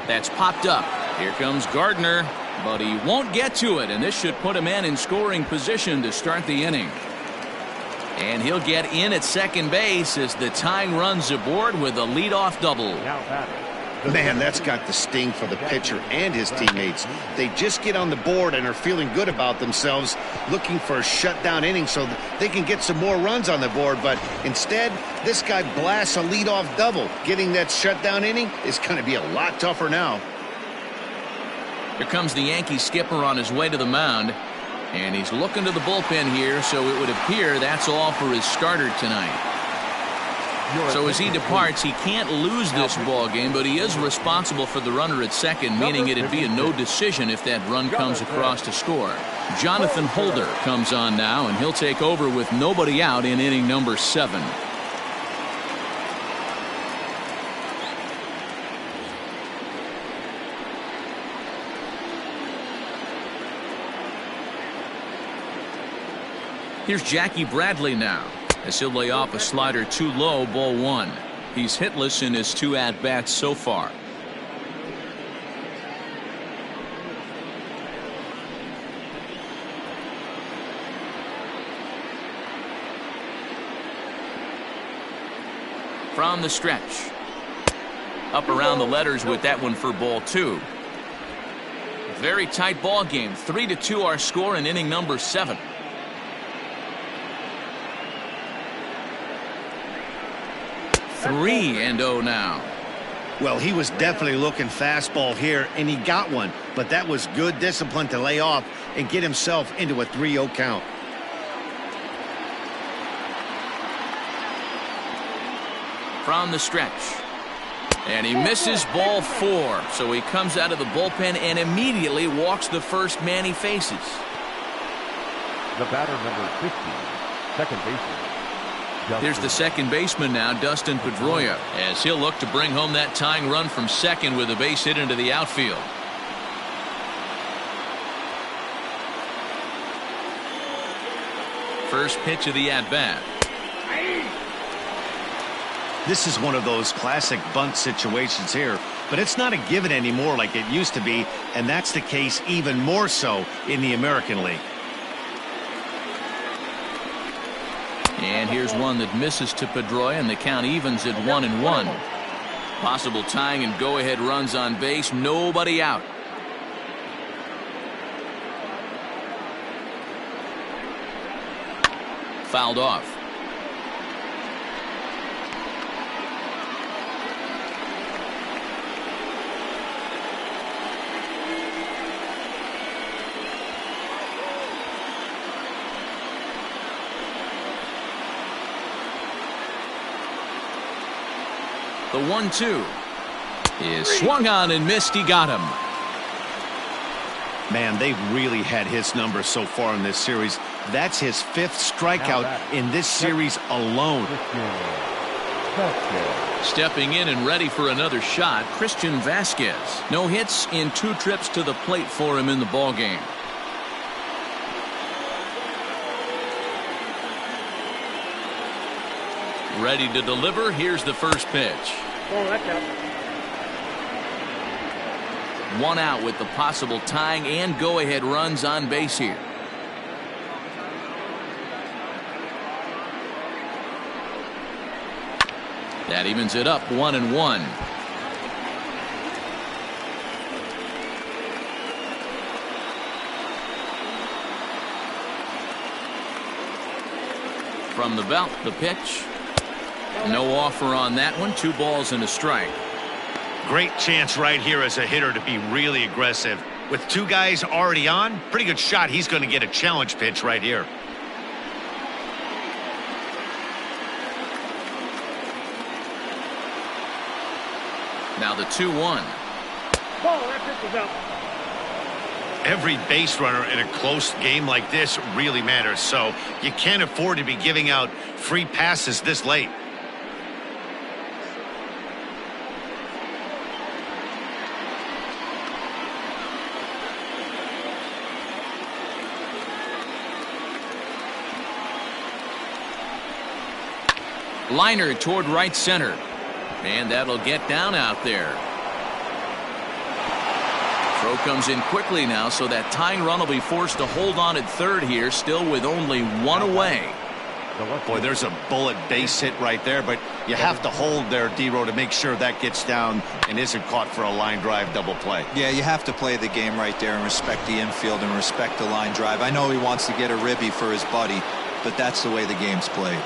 That's popped up. Here comes Gardner. But he won't get to it, and this should put a man in scoring position to start the inning. And he'll get in at second base as the tying runs aboard with a leadoff double. Man, that's got the sting for the pitcher and his teammates. They just get on the board and are feeling good about themselves, looking for a shutdown inning so that they can get some more runs on the board. But instead, this guy blasts a leadoff double. Getting that shutdown inning is going to be a lot tougher now. Here comes the Yankee skipper on his way to the mound, and he's looking to the bullpen here, so it would appear that's all for his starter tonight. So as he departs, he can't lose this ball game, but he is responsible for the runner at second, meaning it'd be a no decision if that run comes across to score. Jonathan Holder comes on now, and he'll take over with nobody out in inning number 7. Here's Jackie Bradley now, as he'll lay off a slider too low, ball 1. He's hitless in his 2 at-bats so far. From the stretch. Up around the letters with that one for ball 2. Very tight ball game. 3-2 our score in inning number 7. Three and 0 now. Well, he was definitely looking fastball here, and he got one. But that was good discipline to lay off and get himself into a 3-0 count. From the stretch. And he misses ball 4. So he comes out of the bullpen and immediately walks the first man he faces. The batter, number 50, second baseman. Here's the second baseman now, Dustin Pedroia, as he'll look to bring home that tying run from second with a base hit into the outfield. First pitch of the at-bat. This is one of those classic bunt situations here, but it's not a given anymore like it used to be, and that's the case even more so in the American League. And here's one that misses to Pedroia, and the count evens at 1-1. Possible tying and go-ahead runs on base, nobody out. Fouled off. The 1-2 is swung on and missed. He got him. Man, they've really had his number so far in this series. That's his 5th strikeout in this series alone. Stepping in and ready for another shot, Christian Vasquez. No hits in 2 trips to the plate for him in the ballgame. Ready to deliver. Here's the first pitch. Oh, that's out. 1 out with the possible tying and go-ahead runs on base here. That evens it up 1-1. From the belt, the pitch. No offer on that one. 2 balls and a strike. Great chance right here as a hitter to be really aggressive. With 2 guys already on, pretty good shot. He's going to get a challenge pitch right here. Now the 2-1. Ball, that pitch is out. Every base runner in a close game like this really matters, so you can't afford to be giving out free passes this late. Liner toward right center. And that'll get down out there. Throw comes in quickly now, so that tying run will be forced to hold on at third here, still with only 1 away. Boy, there's a bullet base hit right there, but you have to hold there, D-Row, to make sure that gets down and isn't caught for a line drive double play. Yeah, you have to play the game right there and respect the infield and respect the line drive. I know he wants to get a ribby for his buddy, but that's the way the game's played.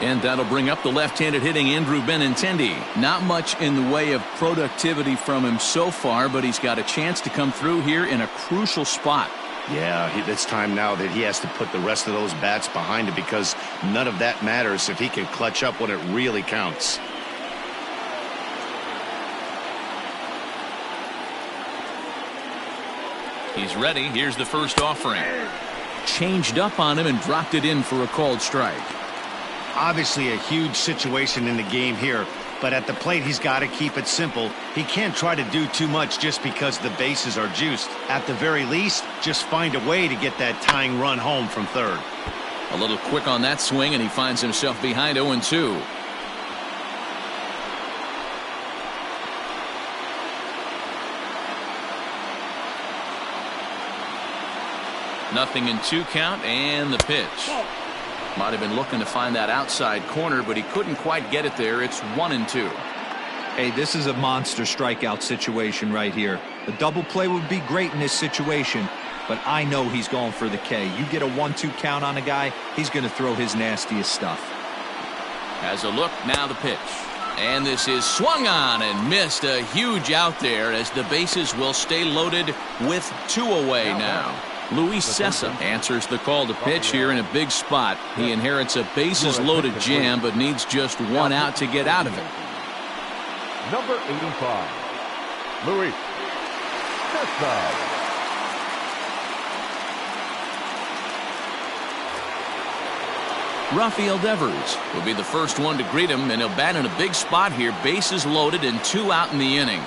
And that'll bring up the left-handed hitting Andrew Benintendi. Not much in the way of productivity from him so far, but he's got a chance to come through here in a crucial spot. Yeah, it's time now that he has to put the rest of those bats behind him, because none of that matters if he can clutch up when it really counts. He's ready. Here's the first offering. Changed up on him and dropped it in for a called strike. Obviously a huge situation in the game here, but at the plate he's got to keep it simple. He can't try to do too much just because the bases are juiced. At the very least, just find a way to get that tying run home from third. A little quick on that swing, and he finds himself behind 0-2. Nothing in 2 count, and the pitch. Might have been looking to find that outside corner, but he couldn't quite get it there. It's 1-2. Hey, this is a monster strikeout situation right here. A double play would be great in this situation, but I know he's going for the K. You get a 1-2 count on a guy, he's going to throw his nastiest stuff. Has a look, now the pitch. And this is swung on and missed. A huge out there as the bases will stay loaded with 2 away now. Luis Cessa answers the call to pitch here in a big spot. He inherits a bases loaded jam, but needs just 1 out to get out of it. Number 85, Luis Cessa. Rafael Devers will be the first one to greet him, and he'll bat in a big spot here. Bases loaded and 2 out in the inning.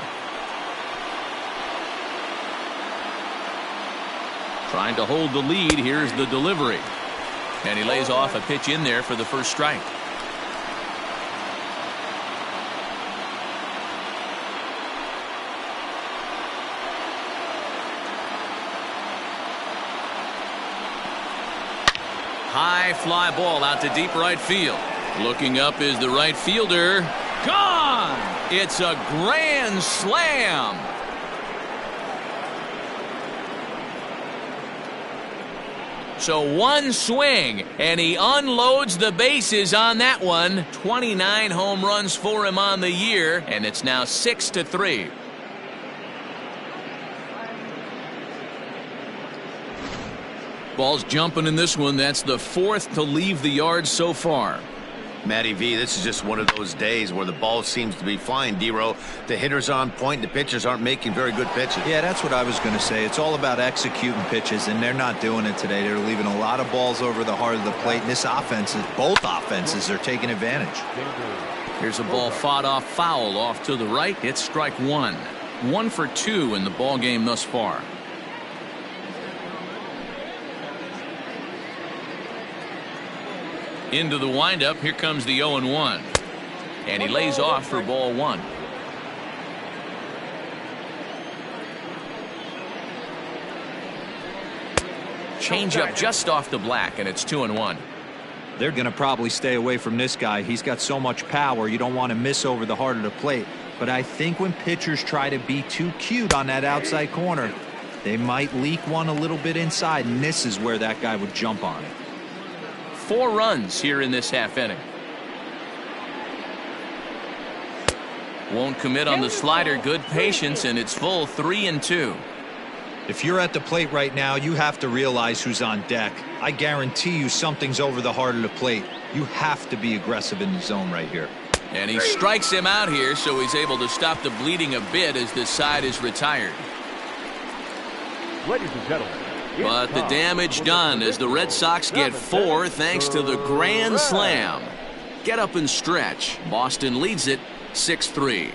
Trying to hold the lead. Here's the delivery. And he lays off a pitch in there for the first strike. High fly ball out to deep right field. Looking up is the right fielder. Gone! It's a grand slam. So 1 swing, and he unloads the bases on that one. 29 home runs for him on the year, and it's now 6-3. Ball's jumping in this one. That's the 4th to leave the yard so far. Matty V, this is just one of those days where the ball seems to be flying, D-Row. The hitter's on point, the pitchers aren't making very good pitches. Yeah, that's what I was going to say. It's all about executing pitches, and they're not doing it today. They're leaving a lot of balls over the heart of the plate, and this offense, both offenses are taking advantage. Here's a ball fought off foul off to the right. It's strike 1. 1 for 2 in the ball game thus far. Into the windup. Here comes the 0-1. And he lays off for ball 1. Changeup just off the black, and it's 2-1. They're going to probably stay away from this guy. He's got so much power. You don't want to miss over the heart of the plate. But I think when pitchers try to be too cute on that outside corner, they might leak one a little bit inside, and this is where that guy would jump on it. 4 runs here in this half inning. Won't commit on the slider. Good patience, and it's full 3-2. If you're at the plate right now, you have to realize who's on deck. I guarantee you something's over the heart of the plate. You have to be aggressive in the zone right here. And he strikes him out here, so he's able to stop the bleeding a bit as this side is retired. Ladies and gentlemen, but the damage done as the Red Sox get 4 thanks to the grand slam. Get up and stretch. Boston leads it 6-3.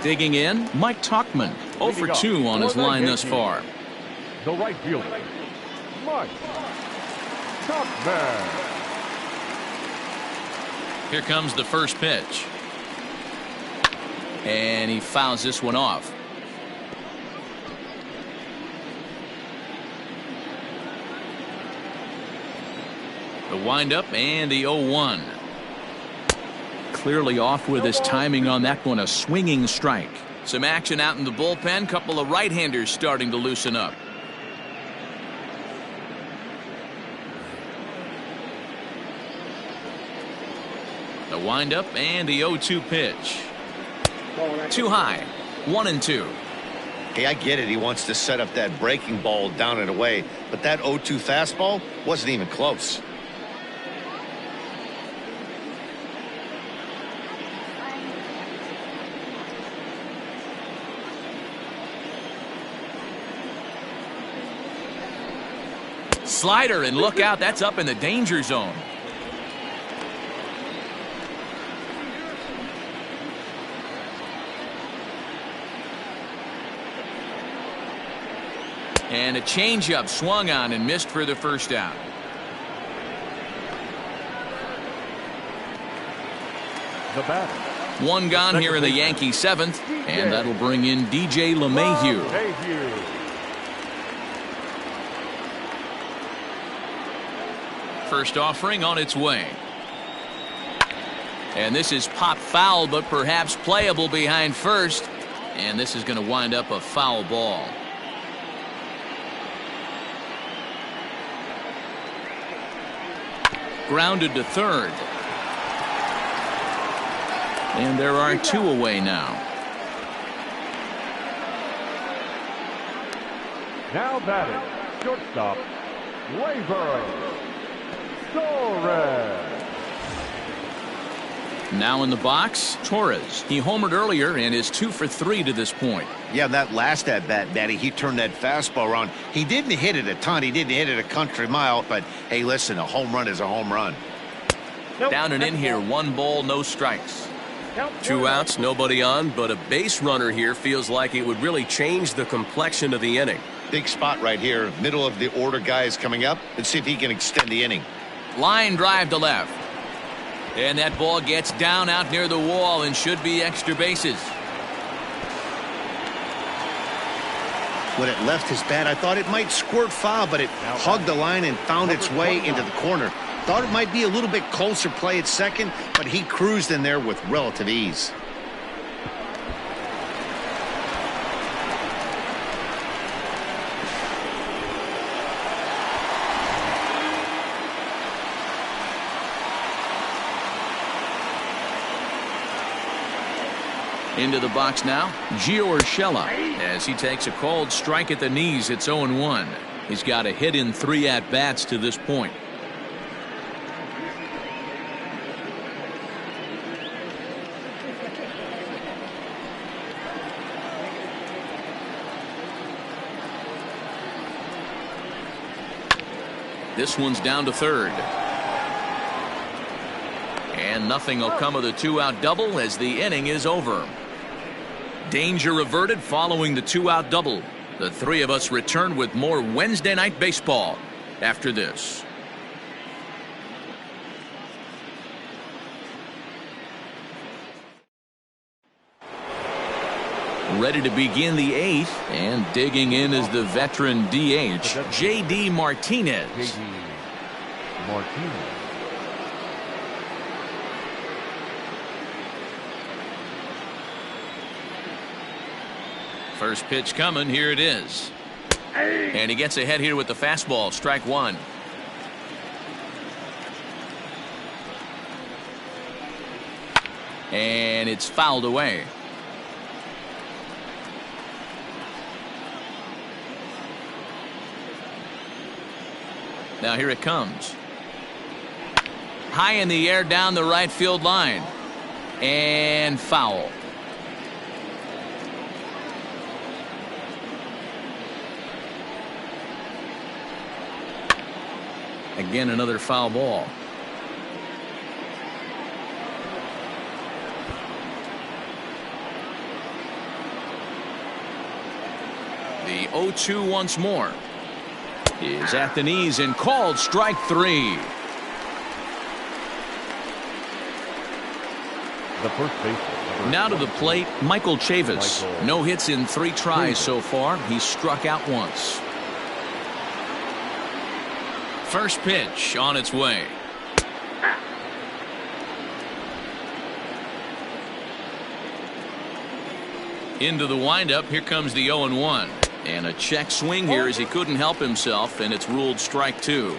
Digging in, Mike Tauchman. 0 for 2 on his line thus far. The right fielder, Mike Tauchman. Here comes the first pitch. And he fouls this one off. The windup and the 0-1. Clearly off with his timing on that one. A swinging strike. Some action out in the bullpen. Couple of right-handers starting to loosen up. The windup and the 0-2 pitch. Too high. 1-2. Hey, I get it. He wants to set up that breaking ball down and away, but that 0-2 fastball wasn't even close. Slider, and look out, that's up in the danger zone. And a changeup swung on and missed for the first out. The batter. One gone here in the Yankees seventh, and that'll bring in DJ LeMahieu. First offering on its way. And this is pop foul, but perhaps playable behind first. And this is going to wind up a foul ball. Grounded to third. And there are two away now. Now batting, shortstop, Glaiber Torres. Now in the box, Torres. He homered earlier and is 2 for 3 to this point. Yeah, that last at bat, Daddy, he turned that fastball around. He didn't hit it a ton. He didn't hit it a country mile. But, hey, listen, a home run is a home run. Down and in here, 1 ball, no strikes. 2 outs, nobody on, but a base runner here feels like it would really change the complexion of the inning. Big spot right here. Middle of the order guy is coming up. Let's see if he can extend the inning. Line drive to left. And that ball gets down out near the wall and should be extra bases. When it left his bat, I thought it might squirt foul, but it hugged the line and found its way into the corner. Thought it might be a little bit closer play at second, but he cruised in there with relative ease. Into the box now, Shella, as he takes a cold strike at the knees. It's 0-1. He's got a hit in 3 at-bats to this point. This one's down to third. And nothing will come of the 2-out double as the inning is over. Danger averted following the 2-out double. The three of us return with more Wednesday Night Baseball after this. Ready to begin the 8th, and digging in is the veteran DH, J.D. Martinez. J.D. Martinez. First pitch coming. Here it is. And he gets ahead here with the fastball. Strike 1. And it's fouled away. Now here it comes. High in the air down the right field line. And foul. Again, another foul ball. The 0-2 once more. Is at the knees and called strike 3. The first baseman. Now to the plate, Michael Chavis. No hits in 3 tries so far. He's struck out once. First pitch on its way. Into the windup. Here comes the 0-1. And a check swing here as he couldn't help himself, and it's ruled strike 2.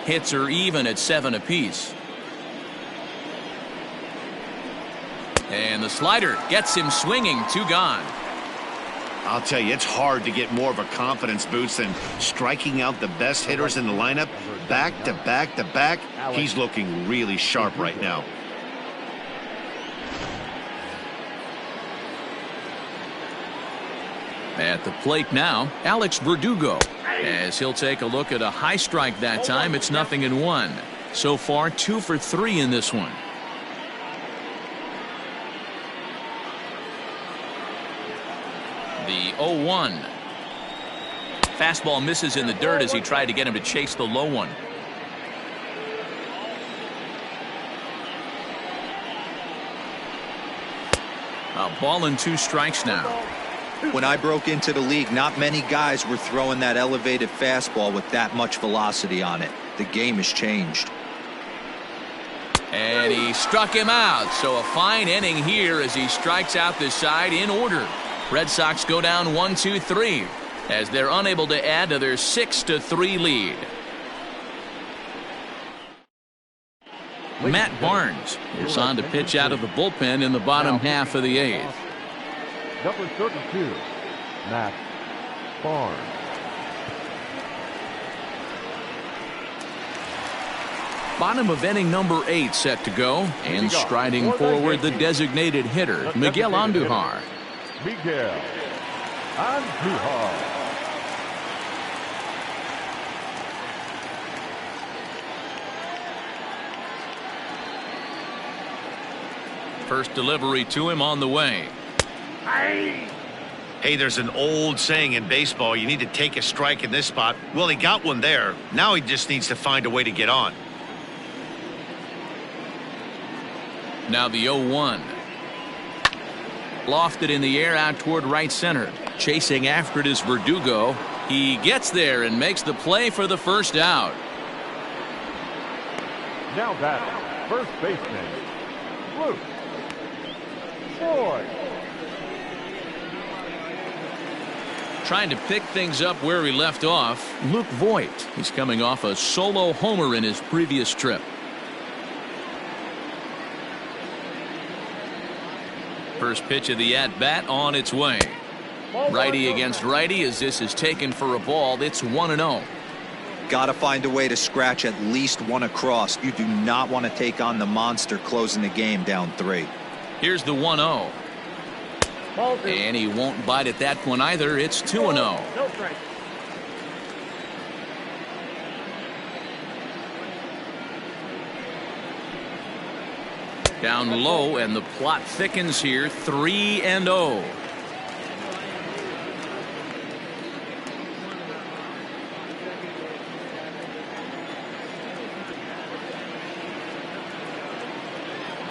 Hits are even at 7 apiece. And the slider gets him swinging. 2 gone. I'll tell you, it's hard to get more of a confidence boost than striking out the best hitters in the lineup. Back to back to back. He's looking really sharp right now. At the plate now, Alex Verdugo. As he'll take a look at a high strike that time. It's 0-1. So far, 2 for 3 in this one. The 0-1. Fastball misses in the dirt as he tried to get him to chase the low one. A ball and 2 strikes now. When I broke into the league, not many guys were throwing that elevated fastball with that much velocity on it. The game has changed. And he struck him out. So a fine inning here as he strikes out this side in order. Red Sox go down 1-2-3 as they're unable to add to their 6-3 lead. Matt Barnes is on to pitch out of the bullpen in the bottom half of the 8th. Number 32, Matt Barnes. Bottom of inning number 8 set to go, and striding forward the designated hitter, Miguel Andujar. Miguel Andujar. First delivery to him on the way. Hey, there's an old saying in baseball, you need to take a strike in this spot. Well, he got one there. Now he just needs to find a way to get on. Now the 0-1. Lofted in the air out toward right center. Chasing after it is Verdugo. He gets there and makes the play for the first out. Now batting, first baseman, Luke Voight. Trying to pick things up where he left off, Luke Voight. He's coming off a solo homer in his previous trip. First pitch of the at-bat on its way. Righty against righty as this is taken for a ball. It's 1-0. Got to find a way to scratch at least one across. You do not want to take on the monster closing the game down 3. Here's the 1-0. And he won't bite at that one either. It's 2-0. Down low, and the plot thickens here. 3-0.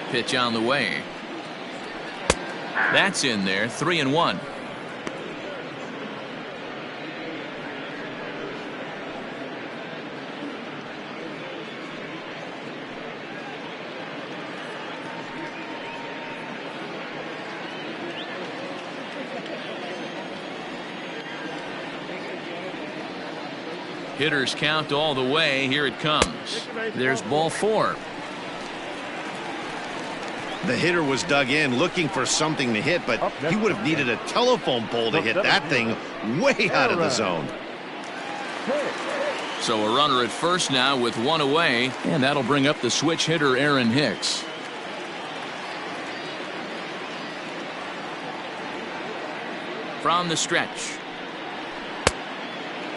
Pitch on the way. That's in there. 3-1. Hitters count all the way. Here it comes. There's ball 4. The hitter was dug in looking for something to hit, but he would have needed a telephone pole to hit that thing way out of the zone. So a runner at first now with 1 away, and that'll bring up the switch hitter Aaron Hicks. From the stretch.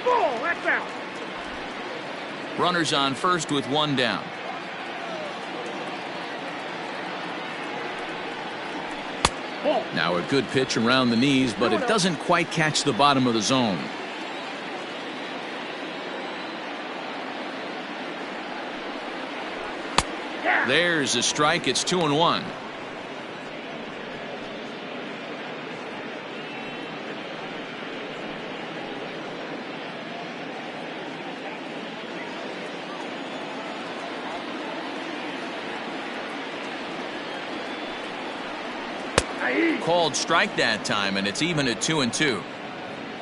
That's out. Runners on first with 1 down. Now a good pitch around the knees, but it doesn't quite catch the bottom of the zone. There's a strike. It's 2-1. Called strike that time, and it's even at 2-2.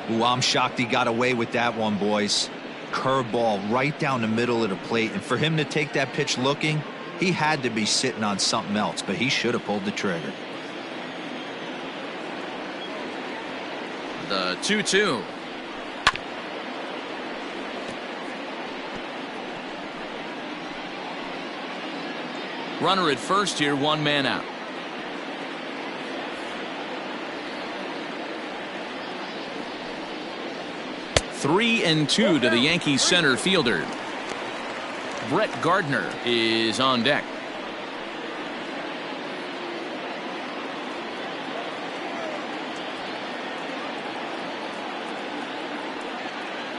Ooh, I'm shocked he got away with that one, boys. Curveball right down the middle of the plate, and for him to take that pitch looking, he had to be sitting on something else, but he should have pulled the trigger. The 2-2. Runner at first here, 1 man out. 3-2 to the Yankees center fielder. Brett Gardner is on deck.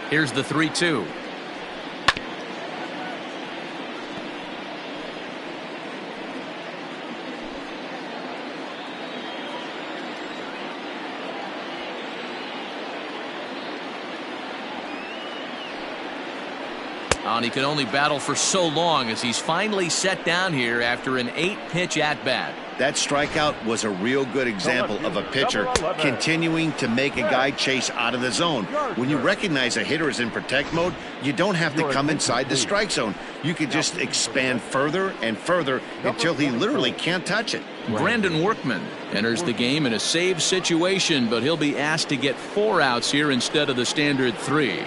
Here's the 3-2. And he can only battle for so long as he's finally set down here after an 8-pitch at-bat. That strikeout was a real good example of a pitcher continuing to make a guy chase out of the zone. When you recognize a hitter is in protect mode, you don't have to come inside the strike zone. You can just expand further and further until he literally can't touch it. Brandon Workman enters the game in a save situation, but he'll be asked to get 4 outs here instead of the standard 3.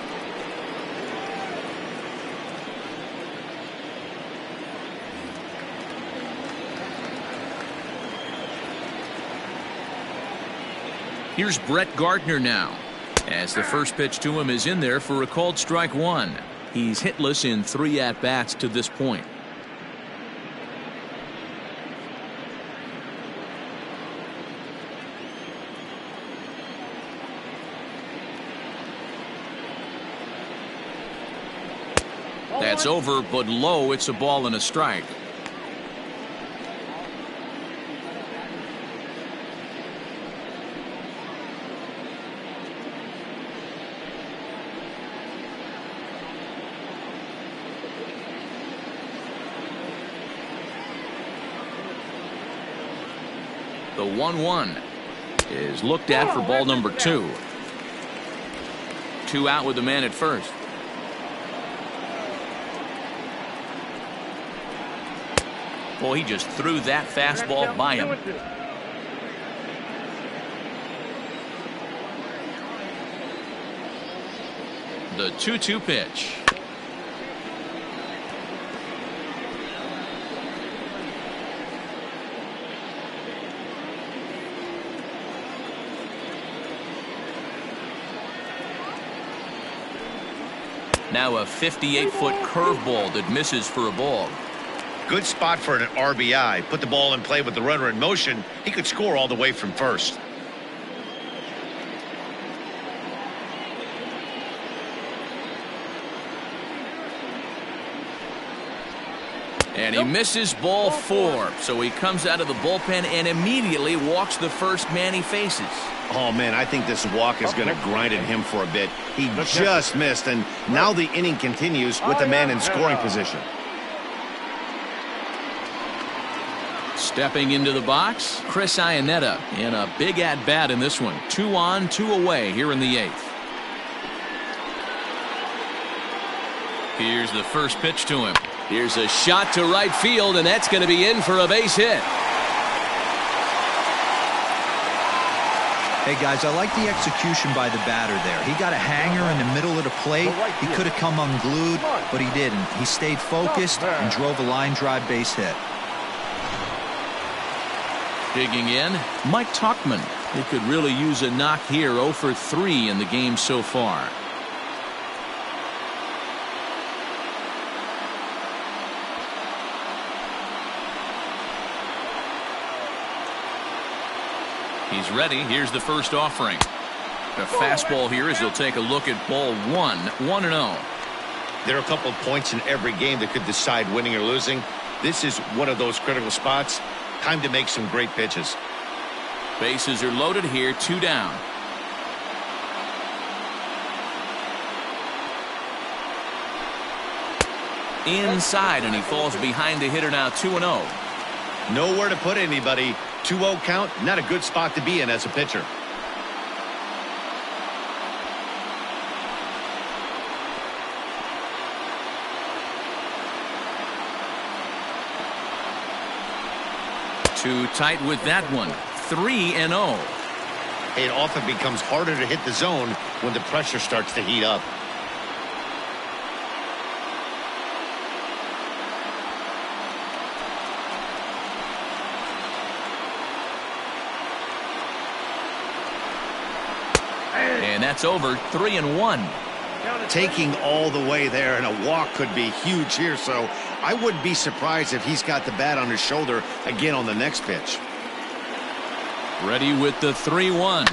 Here's Brett Gardner now, as the first pitch to him is in there for a called strike 1. He's hitless in 3 at-bats to this point. That's over, but low. It's a ball and a strike. The 1-1 is looked at for ball number 2. 2 out with the man at first. Boy, he just threw that fastball by him. The 2-2 pitch. Now a 58-foot curveball that misses for a ball. Good spot for an RBI. Put the ball in play with the runner in motion. He could score all the way from first. And he misses ball 4. So he comes out of the bullpen and immediately walks the first man he faces. Oh, man, I think this walk is going to grind at him for a bit. He just missed, and now the inning continues with the man in scoring position. Stepping into the box, Chris Iannetta in a big at-bat in this one. 2 on, 2 away here in the 8th. Here's the first pitch to him. Here's a shot to right field, and that's going to be in for a base hit. Hey, guys, I like the execution by the batter there. He got a hanger in the middle of the plate. He could have come unglued, but he didn't. He stayed focused and drove a line drive base hit. Digging in, Mike Tauchman. He could really use a knock here. 0 for 3 in the game so far. He's ready. Here's the first offering. A fastball here as he'll take a look at ball 1. 1-0. There are a couple of points in every game that could decide winning or losing. This is one of those critical spots. Time to make some great pitches. Bases are loaded here. 2 down. Inside, and he falls behind the hitter now. 2-0. Nowhere to put anybody. 2-0 count, not a good spot to be in as a pitcher. Too tight with that one. 3-0. It often becomes harder to hit the zone when the pressure starts to heat up. And that's over. 3-1. Taking all the way there, and a walk could be huge here, so I wouldn't be surprised if he's got the bat on his shoulder again on the next pitch. Ready with the 3-1.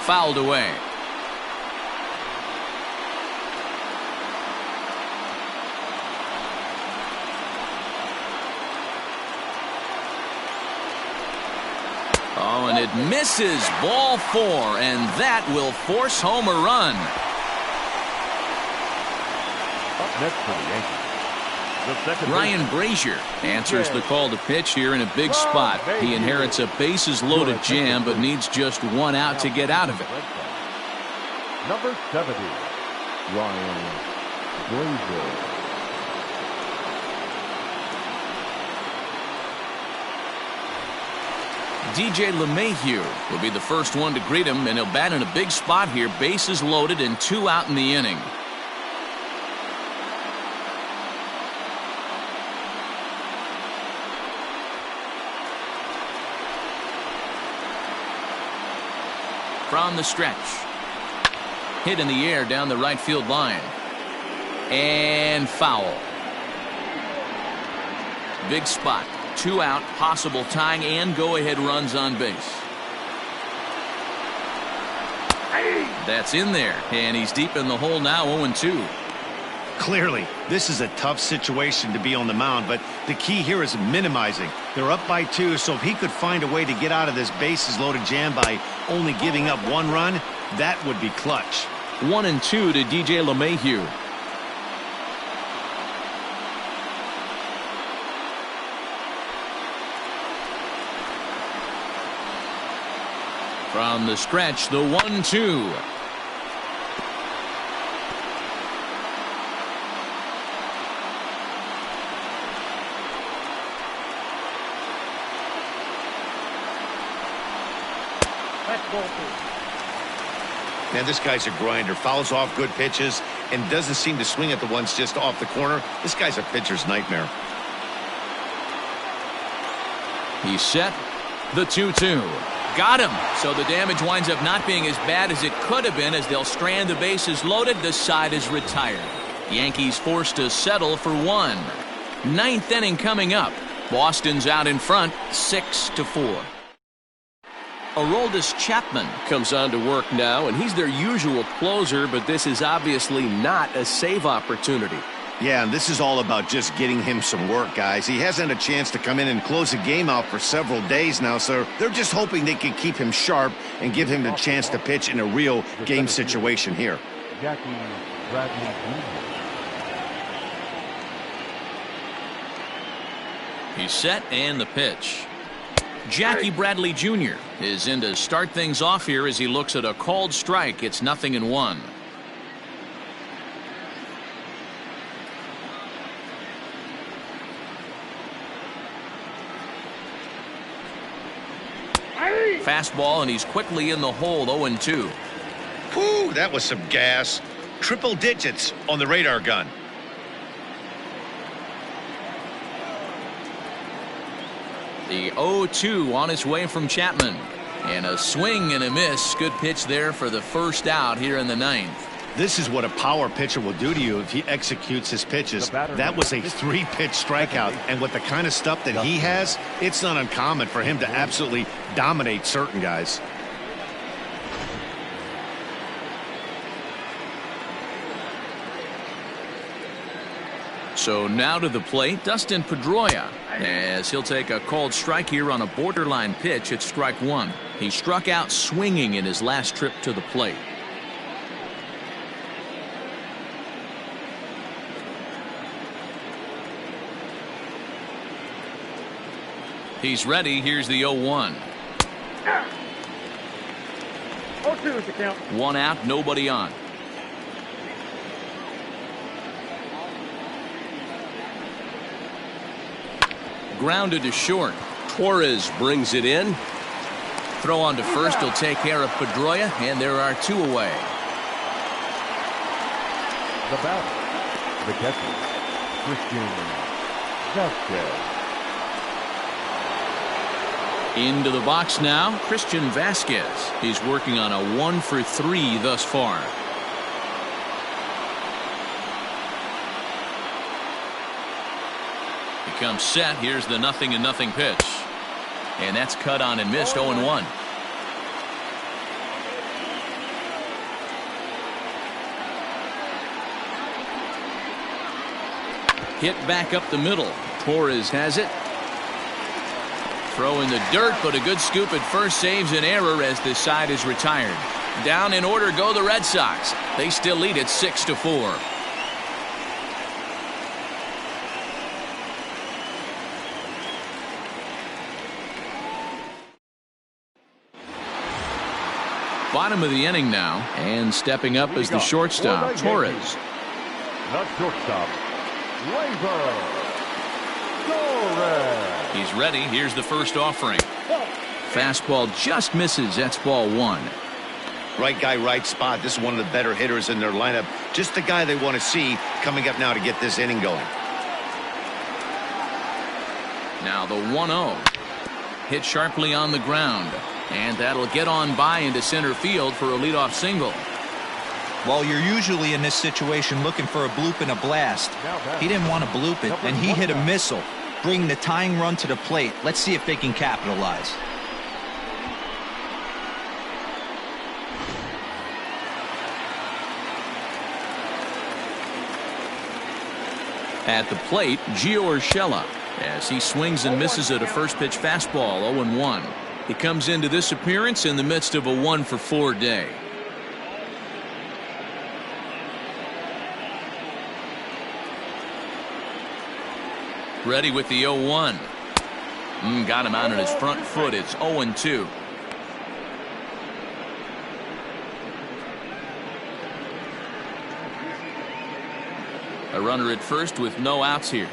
fouled away. Oh, and it misses. Ball 4, and that will force home a run. Up next for the Yankees, the second Ryan baseman, Brazier answers the call to pitch here in a big spot. He inherits a bases-loaded jam, but needs just one out to get out of it. number 70, Ryan Brazier. DJ LeMahieu will be the first one to greet him, and he'll bat in a big spot here. Bases loaded and 2 out in the inning. From the stretch. Hit in the air down the right field line. And foul. Big spot. 2 out, possible tying and go-ahead runs on base. That's in there, and he's deep in the hole now, 0-2. Clearly, this is a tough situation to be on the mound, but the key here is minimizing. They're up by 2, so if he could find a way to get out of this bases-loaded jam by only giving up 1 run, that would be clutch. 1-2 to DJ LeMahieu. From the stretch, the 1-2. Man, this guy's a grinder. Fouls off good pitches and doesn't seem to swing at the ones just off the corner. This guy's a pitcher's nightmare. He's set. The 2-2. Got him. So the damage winds up not being as bad as it could have been as they'll strand the bases loaded. The side is retired. Yankees forced to settle for 1. 9th inning coming up. Boston's out in front, 6-4. Aroldis Chapman comes on to work now, and he's their usual closer, but this is obviously not a save opportunity. Yeah, and this is all about just getting him some work, guys. He hasn't had a chance to come in and close a game out for several days now, so they're just hoping they can keep him sharp and give him the chance to pitch in a real game situation here. He's set, and the pitch. Jackie Bradley Jr. is in to start things off here as he looks at a called strike. It's 0-1. Fastball, and he's quickly in the hole, 0-2. Whew, that was some gas. Triple digits on the radar gun. The 0-2 on its way from Chapman. And a swing and a miss. Good pitch there for the first out here in the 9th. This is what a power pitcher will do to you if he executes his pitches. That was a 3-pitch strikeout, and with the kind of stuff that he has, it's not uncommon for him to absolutely dominate certain guys. So now to the plate, Dustin Pedroia, as he'll take a called strike here on a borderline pitch at strike 1. He struck out swinging in his last trip to the plate. He's ready. Here's the 0-1. 0-2 is the count. 1 out, nobody on. Grounded to short. Torres brings it in. Throw on to first. He'll take care of Pedroia, and there are 2 away. The batter, the catcher, Christian Vasquez. Into the box now, Christian Vasquez. He's working on a 1 for 3 thus far. He comes set. Here's the 0-0 pitch. And that's cut on and missed, 0-1. Hit back up the middle. Torres has it. Throw in the dirt, but a good scoop at first saves an error as this side is retired. Down in order go the Red Sox. They still lead it 6-4. Bottom of the inning now, and stepping up is the shortstop, Torres. The shortstop, Glaiber Torres. He's ready. Here's the first offering. Fastball just misses. That's ball one. Right guy, right spot. This is one of the better hitters in their lineup. Just the guy they want to see coming up now to get this inning going. Now the 1-0. Hit sharply on the ground. And that'll get on by into center field for a leadoff single. Well, you're usually in this situation looking for a bloop and a blast. He didn't want to bloop it, and he hit a missile, bringing the tying run to the plate. Let's see if they can capitalize. At the plate, Shella, as he swings and misses at a first pitch fastball, 0-1. He comes into this appearance in the midst of a 1-for-4 day. Ready with the 0-1. Got him out on his front foot. It's 0-2. A runner at first with no outs here.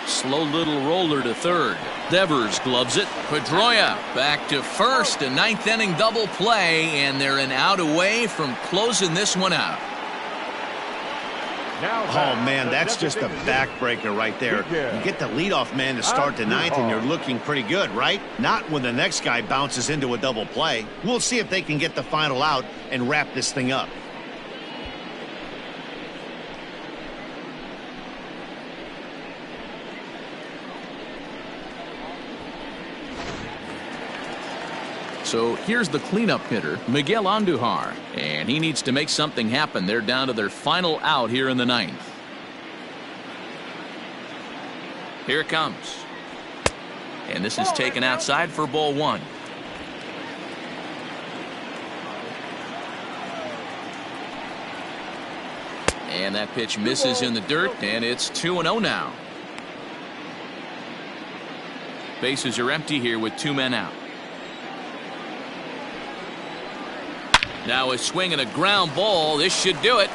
Slow little roller to third. Devers gloves it. Pedroia back to first. A ninth inning double play, and they're an out away from closing this one out. Oh, man, that's just a backbreaker right there. You get the leadoff man to start the ninth, and you're looking pretty good, right? Not when the next guy bounces into a double play. We'll see if they can get the final out and wrap this thing up. So here's the cleanup hitter, Miguel Andujar, and he needs to make something happen. They're down to their final out here in the ninth. Here it comes. And this is taken outside for ball one. And that pitch misses in the dirt, and it's 2-0 now. Bases are empty here with two men out. Now a swing and a ground ball. This should do it.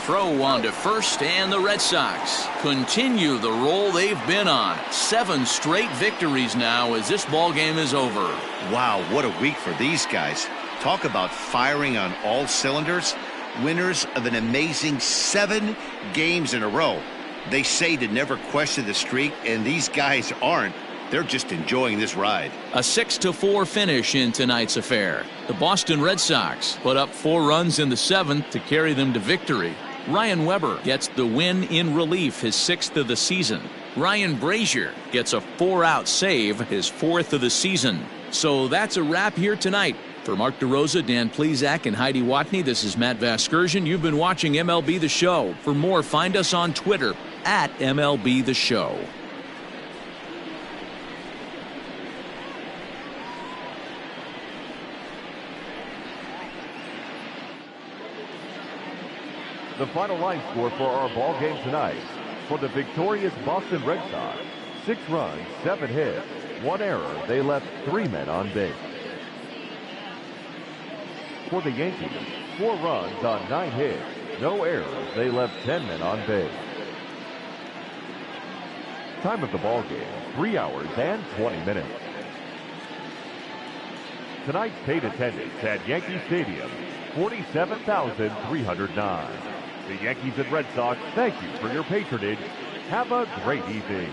Throw on to first, and the Red Sox continue the roll they've been on. 7 straight victories now as this ball game is over. Wow, what a week for these guys. Talk about firing on all cylinders. Winners of an amazing 7 games in a row. They say to never question the streak, and these guys aren't. They're just enjoying this ride. A 6-4 finish in tonight's affair. The Boston Red Sox put up 4 runs in the 7th to carry them to victory. Ryan Weber gets the win in relief, his 6th of the season. Ryan Brazier gets a 4-out save, his 4th of the season. So that's a wrap here tonight. For Mark DeRosa, Dan Plesac, and Heidi Watney, this is Matt Vasgersian. You've been watching MLB The Show. For more, find us on Twitter at MLB The Show. The final line score for our ball game tonight. For the victorious Boston Red Sox, 6 runs, 7 hits, 1 error. They left 3 men on base. For the Yankees, 4 runs on 9 hits, no errors. They left 10 men on base. Time of the ball game, 3 hours and 20 minutes. Tonight's paid attendance at Yankee Stadium, 47,309. The Yankees and Red Sox thank you for your patronage. Have a great evening.